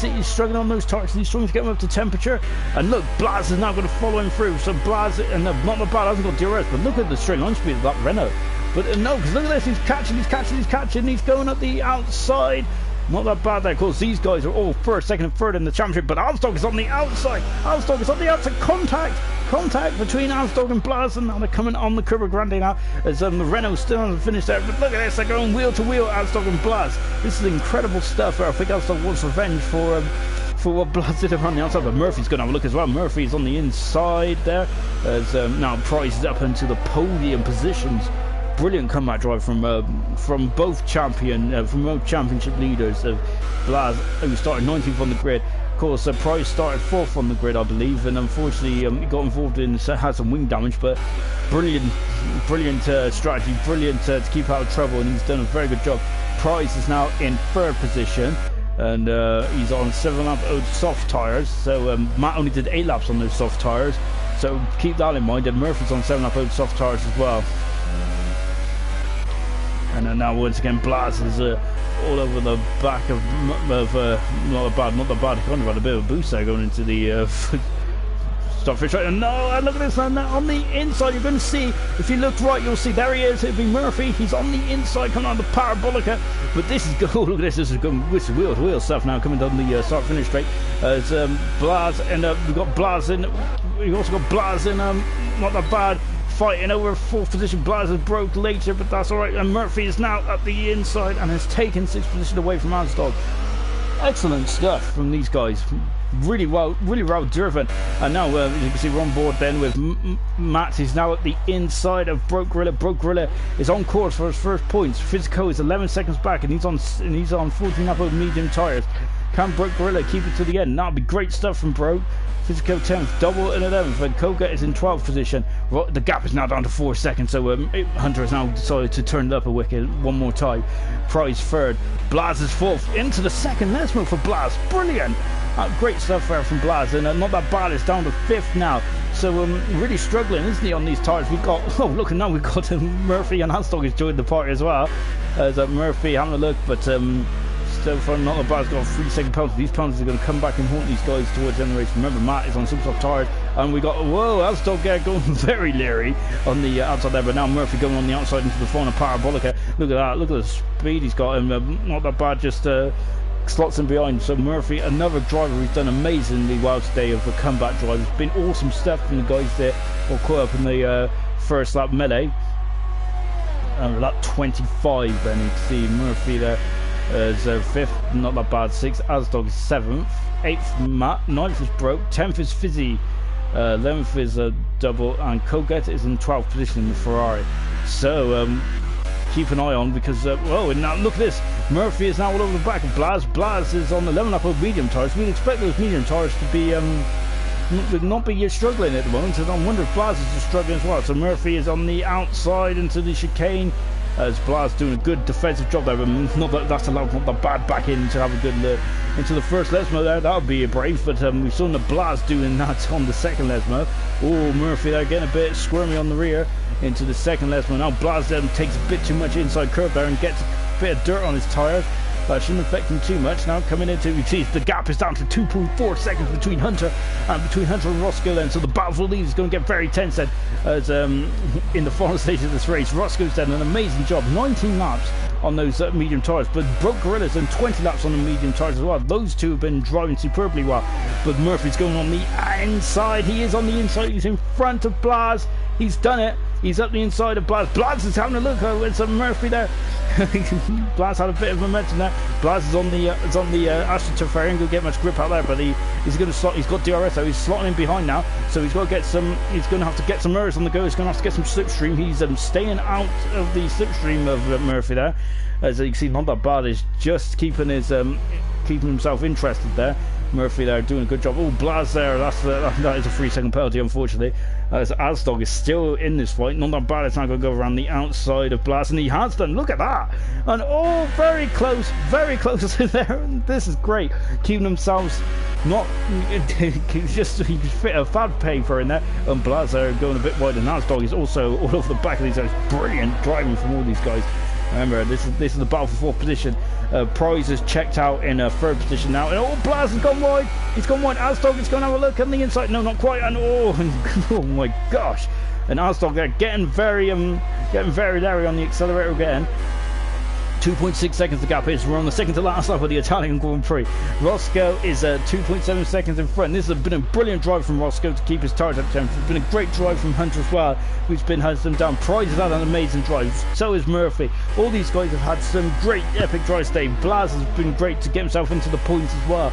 S1: He's struggling on those tires. He's struggling to get him up to temperature. And look, Blaz is now going to follow him through. So Blaz, and not that bad, hasn't got DRS, but look at the straight line speed of that Renault. But no, because look at this. He's catching. He's going up the outside. Not that bad there. Of course, these guys are all 1st, 2nd and 3rd in the championship, but Asdog is on the outside. Contact between Asdog and Blaz, and now they're coming on the Curva Grande now, as the Renault still hasn't finished there. But look at this, they're going wheel to wheel, Asdog and Blaz. This is incredible stuff. I think Asdog wants revenge for what Blaz did on the outside, but Murphy's going to have a look as well. Murphy's on the inside there, as now Price is up into the podium positions. Brilliant comeback drive from both championship leaders of Blaz, who started 19th on the grid. Of course, Price started 4th on the grid, I believe, and unfortunately he got involved in had some wing damage. But brilliant strategy, brilliant to keep out of trouble, and he's done a very good job. Price is now in 3rd position. and he's on 7 lap old soft tyres. So Matt only did 8 laps on those soft tyres, so keep that in mind. And Murphy's on 7 lap old soft tyres as well. And then now once again Blas is all over the back of not the bad. He kind of had a bit of a boost there going into the stop finish right. No, and look at this, and on the inside you're going to see, if you look right you'll see there he is. It'll be Murphy. He's on the inside coming on the parabolica, but this is good. Look at this is going with wheel to wheel stuff now coming down the start finish straight. It's Blas, and we've got Blas in. We've also got Blas in not that bad, fighting over 4th position. Blas has broke later, but that's alright, and Murphy is now at the inside and has taken 6th position away from Ansdog. Excellent stuff from these guys. Really well driven. And now as you can see, we're on board then with Matt. He's now at the inside of Broke Gorilla. Broke Gorilla is on course for his first points. Physico is 11 seconds back, and he's on 14 up of medium tyres. Can Broke Gorilla keep it to the end? That'll be great stuff from Broke. Physico 10th, double in 11th, and Koga is in 12th position. The gap is now down to 4 seconds, so Hunter has now decided to turn it up a wicket one more time. Prize 3rd, Blas is 4th, into the 2nd. Let's move for Blas. Brilliant! Great stuff there from Blas, and not that bad. It's down to 5th now, so really struggling, isn't he, on these tyres? We've got, oh look, and now we've got Murphy and Ansdog has joined the party as well. As Murphy having a look, but still for not a bad. Got a 3-second penalty. These penalties are going to come back and haunt these guys towards the end of the race. Remember, Matt is on super soft tyres, and we got Ansdog going very leery on the outside there, but now Murphy going on the outside into the final parabolica. Look at that, look at the speed he's got, and not that bad, just slots in behind. So Murphy, another driver who's done amazingly well today of a comeback drive. It's been awesome stuff from the guys there all caught up in the first lap melee. Lap 25, then you can see Murphy there as 5th, not that bad. 6th, Ansdog is 7th, 8th Matt, 9th is Broke, 10th is Fizzy, 11th is Double, and Koget is in 12th position in the Ferrari. So keep an eye on, because and now look at this, Murphy is now all over the back of Blas. Blas is on 11 up of medium tyres. We'd expect those medium tyres to be not be struggling at the moment, and I wonder if Blas is struggling as well. So Murphy is on the outside into the chicane, as Blas doing a good defensive job there, but not that that's allowed, not that bad back in to have a good look into the first Lesmo there. That would be a brave, but we saw the Blas doing that on the second Lesmo. Oh, Murphy there getting a bit squirmy on the rear into the second Lesmo. Now Blas then takes a bit too much inside curve there and gets a bit of dirt on his tyres. That shouldn't affect him too much. Now coming into, you see the gap is down to 2.4 seconds between Hunter and Roscoe then. So the battle for the lead is going to get very tense then, as in the final stage of this race. Roscoe's done an amazing job, 19 laps on those medium tyres, but Broke Gorilla's done 20 laps on the medium tyres as well. Those two have been driving superbly well, but Murphy's going on the inside. He is on the inside. He's in front of Blas. He's done it. He's up the inside of Blas. Blas is having a look. It's a Murphy there. Blas had a bit of momentum there. Blas is on the AstroTurf area. Ain't gonna get much grip out there, but he's gonna slot. He's got DRS, so he's slotting in behind now. So he's got to get some. He's gonna have to get some errors on the go. He's gonna have to get some slipstream. He's staying out of the slipstream of Murphy there. As you can see, not that bad. He's just keeping his keeping himself interested there. Murphy there doing a good job. Oh, Blas there. That is a 3-second penalty, unfortunately. As Ansdog is still in this fight. Not that bad. It's not going to go around the outside of Blas, and he has done. Look at that. And very close there. This is great. Keeping themselves not just he fit a fad paper in there, and Blas there going a bit wide, and Ansdog is also all over the back of these guys. Brilliant driving from all these guys. Remember, this is the battle for 4th position. Prize is checked out in 3rd position now. And Blas has gone wide. He's gone wide. Ansdog is going to have a look on the inside. No, not quite. And oh my gosh. And Ansdog there getting very leery on the accelerator again. 2.6 seconds the gap is. We're on the second to last lap of the Italian Grand Prix. Roscoe is 2.7 seconds in front. This has been a brilliant drive from Roscoe to keep his tyres up temp. It's been a great drive from Hunter as well, who's been hunting them down. Price has had an amazing drive. So is Murphy. All these guys have had some great epic drives today. Blas has been great to get himself into the points as well.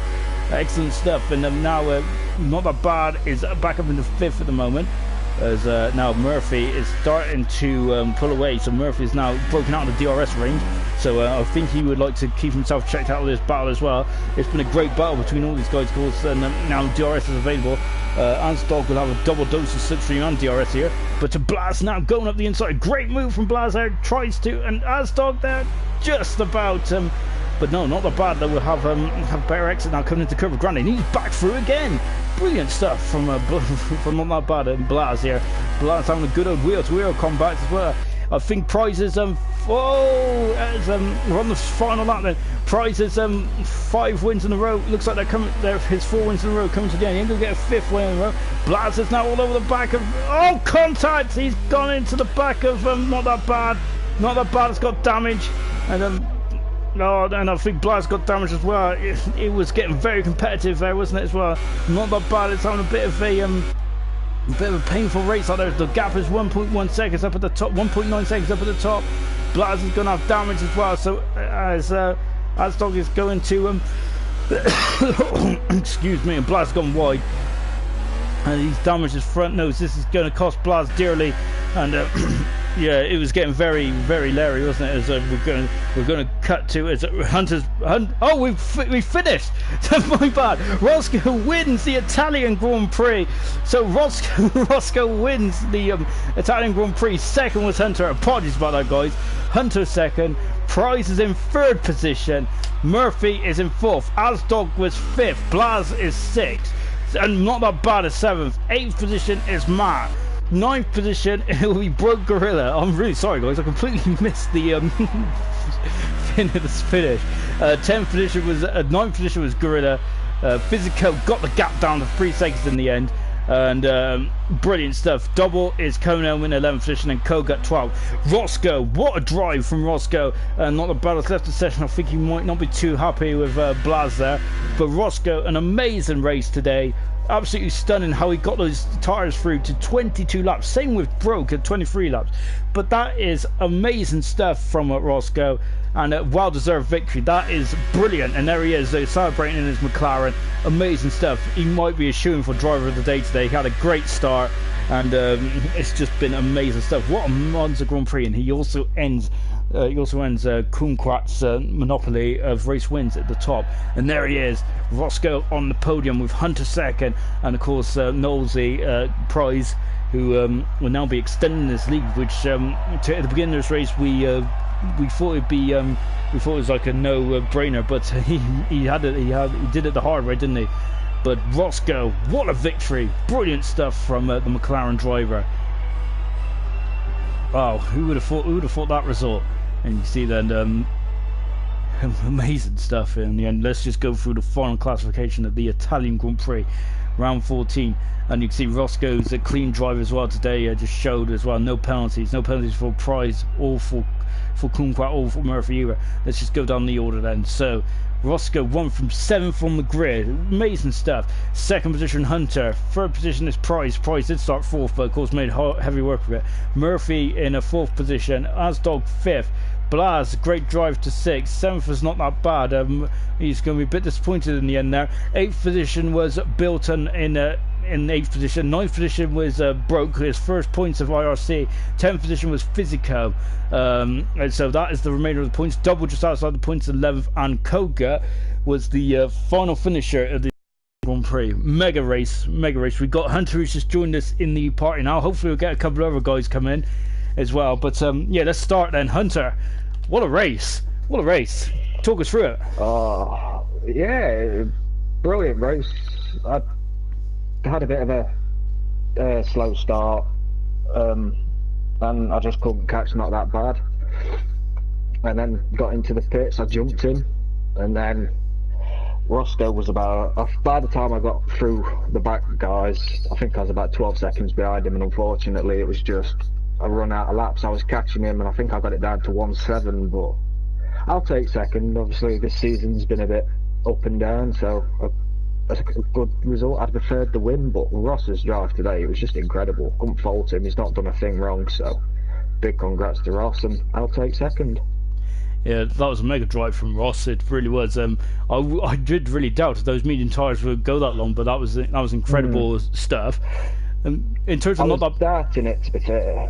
S1: Excellent stuff. And now not that bad is back up into 5th at the moment. As now Murphy is starting to pull away, so Murphy is now broken out of the DRS range, so I think he would like to keep himself checked out of this battle as well. It's been a great battle between all these guys, of course, and now DRS is available. Ansdog will have a double dose of slipstream and DRS here, but to Blas now going up the inside. Great move from Blas there, tries to, and Ansdog there just about But no, not that bad. They will have better exit now coming into curve. Granted, he's back through again. Brilliant stuff from from not that bad Blaz here. Blaz having a good old wheel-to-wheel combat as well. I think Prize is we're on the final lap then. Prize is 5 wins in a row. Looks like they're his 4 wins in a row coming to the end. He ain't gonna get a 5th win in a row. Blaz is now all over the back of contact. He's gone into the back of not that bad. Not that bad. It's got damage, and and I think Blaz got damage as well. It was getting very competitive there, wasn't it, as well? Not that bad. It's having a bit of a painful race out there. The gap is 1.1 seconds up at the top, 1.9 seconds up at the top. Blaz is going to have damage as well. So as Dog is going to excuse me, and Blaz gone wide, and he's damaged his front nose. This is going to cost Blaz dearly, and yeah, it was getting very, very leery, wasn't it? As we're going to cut to as we finished. My bad. Roscoe wins the Italian Grand Prix. So Roscoe wins the Italian Grand Prix. Second was Hunter. Apologies about that, guys. Hunter second. Prize is in 3rd position. Murphy is in 4th. Asdog was 5th. Blaz is 6th. And not that bad as 7th. 8th position is Matt. 9th position, it will be Broke Gorilla. I'm really sorry, guys. I completely missed the finish. 10th position was 9th position was Gorilla. Physico got the gap down to 3 seconds in the end, and brilliant stuff. Double is Kono in 11th position and Koga 12th. Roscoe, what a drive from Roscoe. Not the battles left the session. I think he might not be too happy with Blaz there, but Roscoe, an amazing race today. Absolutely stunning how he got those tyres through to 22 laps. Same with Broke at 23 laps. But that is amazing stuff from Roscoe, and a well-deserved victory. That is brilliant. And there he is, celebrating in his McLaren. Amazing stuff. He might be a shoo-in for driver of the day today. He had a great start, and it's just been amazing stuff. What a Monza Grand Prix. And he also ends Kumquat's monopoly of race wins at the top. And there he is, Roscoe on the podium with Hunter second, and of course Knowlesy Prize, who will now be extending this league, which at the beginning of this race we thought it'd be we thought it was like a no-brainer, but he did it the hard way, didn't he? But Roscoe, what a victory. Brilliant stuff from the McLaren driver. Wow, who would have thought that result? And you see then amazing stuff in the end. Let's just go through the final classification of the Italian Grand Prix, round 14, and you can see Roscoe's a clean drive as well today. Just showed as well, no penalties for Prize or for Kumquat or for Murphy either. Let's just go down the order then. So Roscoe won from 7th on the grid. Amazing stuff. 2nd position Hunter. 3rd position is Price. Price did start 4th, but of course made heavy work of it. Murphy in a 4th position. Asdog 5th. Blaz, great drive to 6th. 7th was not that bad. He's going to be a bit disappointed in the end there. 8th position was Bilton in 8th position. 9th position was Broke, his first points of IRC. 10th position was Physico. And so that is the remainder of the points. Double just outside the points, 11th. And Koga was the final finisher of the Grand Prix. Mega race. We got Hunter, who's just joined us in the party now. Hopefully we'll get a couple of other guys come in as well. But yeah, let's start then. Hunter, what a race. Talk us through it.
S2: Yeah, brilliant race. I had a bit of a slow start, and I just couldn't catch, not that bad. And then got into the pits, I jumped in, and then Roscoe was by the time I got through the back guys, I think I was about 12 seconds behind him, and unfortunately it was just a run out of laps. I was catching him, and I think I got it down to 1.7, but I'll take second. Obviously this season's been a bit up and down, so that's a good result. I'd preferred the win, but Ross's drive today, it was just incredible. Couldn't fault him, he's not done a thing wrong, so big congrats to Ross, and I'll take second.
S1: Yeah, that was a mega drive from Ross. It really was. I did really doubt if those medium tyres would go that long, but that was incredible stuff. In terms of
S2: I was doubting it, to be fair,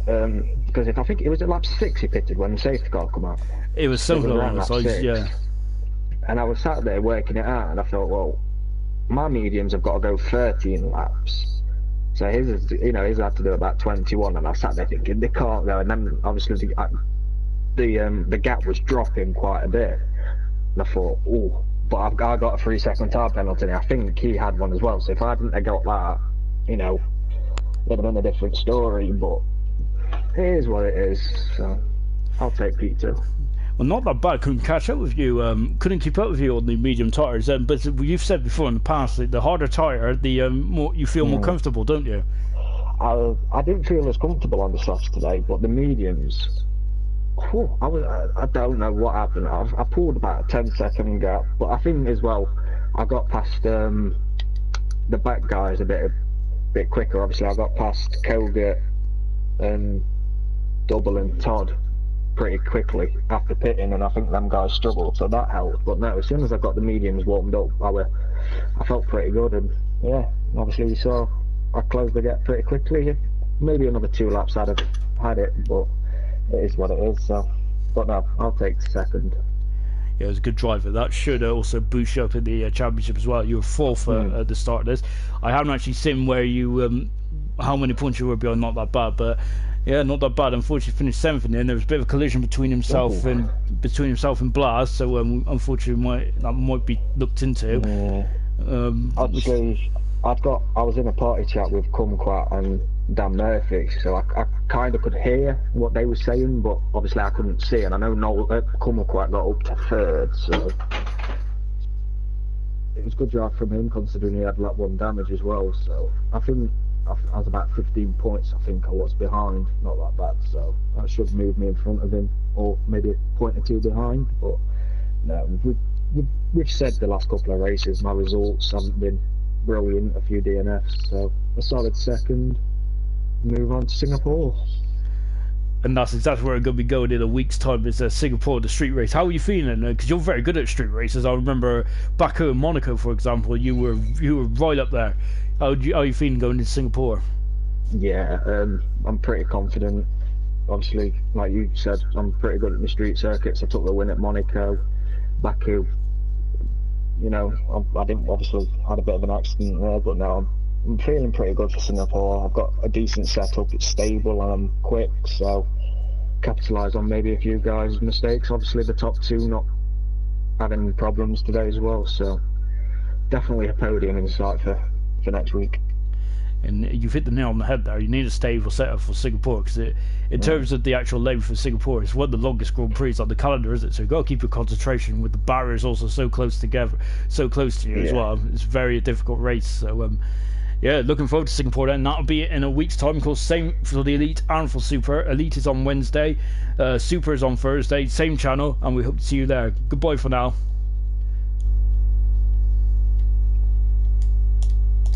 S2: because I think it was at lap 6 he pitted when the safety car come out.
S1: It was something along those lines, yeah.
S2: And I was sat there working it out, and I thought, well, my mediums have got to go 13 laps, so his had to do about 21, and I sat there thinking they can't go. And then obviously the gap was dropping quite a bit, And I thought, oh, but I got a 3-second time penalty. And I think he had one as well. So if I hadn't have got that, you know, it'd have been a different story. But it is what it is. So I'll take P2.
S1: Well, not that bad. Couldn't catch up with you. Couldn't keep up with you on the medium tires. But you've said before in the past that the harder tire, the more you feel more comfortable, don't you?
S2: I didn't feel as comfortable on the softs today, but the mediums. I don't know what happened. I pulled about a 10-second gap, but I think as well I got past the back guys a bit quicker. Obviously, I got past Kogut and Double and Todd pretty quickly after pitting, and I think them guys struggled, so that helped. But no, as soon as I got the mediums warmed up, I felt pretty good, and yeah, obviously you saw I closed the gap pretty quickly. Maybe another 2 laps I'd have had it, but it is what it is. So, but no, I'll take second.
S1: Yeah, it was a good driver. That should also boost you up in the championship as well. You were fourth at the start of this. I haven't actually seen where you, how many points you were behind. Not that bad, but yeah, not that bad. Unfortunately, finished 7th in the end. There was a bit of a collision between himself and Blas. So unfortunately, that might be looked into.
S2: Actually, I was in a party chat with Kumquat and Dan Murphy, so I kind of could hear what they were saying, but obviously I couldn't see. And I know Kumquat got up to 3rd, so it was a good drive from him considering he had lap 1 damage as well. So I think I was about 15 points. I think I was behind, not that bad. So that should move me in front of him, or maybe a point or 2 behind. But no, we've said the last couple of races my results haven't been brilliant. A few DNFs, so a solid second. Move on to Singapore.
S1: And that's exactly where I'm going to be going in a week's time, is Singapore, the street race. How are you feeling? Because you're very good at street races. I remember Baku and Monaco, for example, you were right up there. How are you feeling going into Singapore?
S2: Yeah, I'm pretty confident. Obviously, like you said, I'm pretty good at the street circuits. I took the win at Monaco. Baku, you know, I didn't, obviously had a bit of an accident there, but now I'm feeling pretty good for Singapore. I've got a decent setup, it's stable and I'm quick, so capitalise on maybe a few guys' mistakes. Obviously the top 2 not having problems today as well, so definitely a podium in sight for next week.
S1: And you've hit the nail on the head there. You need a stable setup for Singapore, because in terms of the actual length of Singapore, it's one of the longest Grand Prix on the calendar, isn't it? So you've got to keep your concentration with the barriers also so close together, so close to you as well. It's very a difficult race. So yeah, looking forward to Singapore then. That'll be in a week's time. Of course, same for the Elite and for Super. Elite is on Wednesday, Super is on Thursday, same channel, and we hope to see you there. Goodbye for now.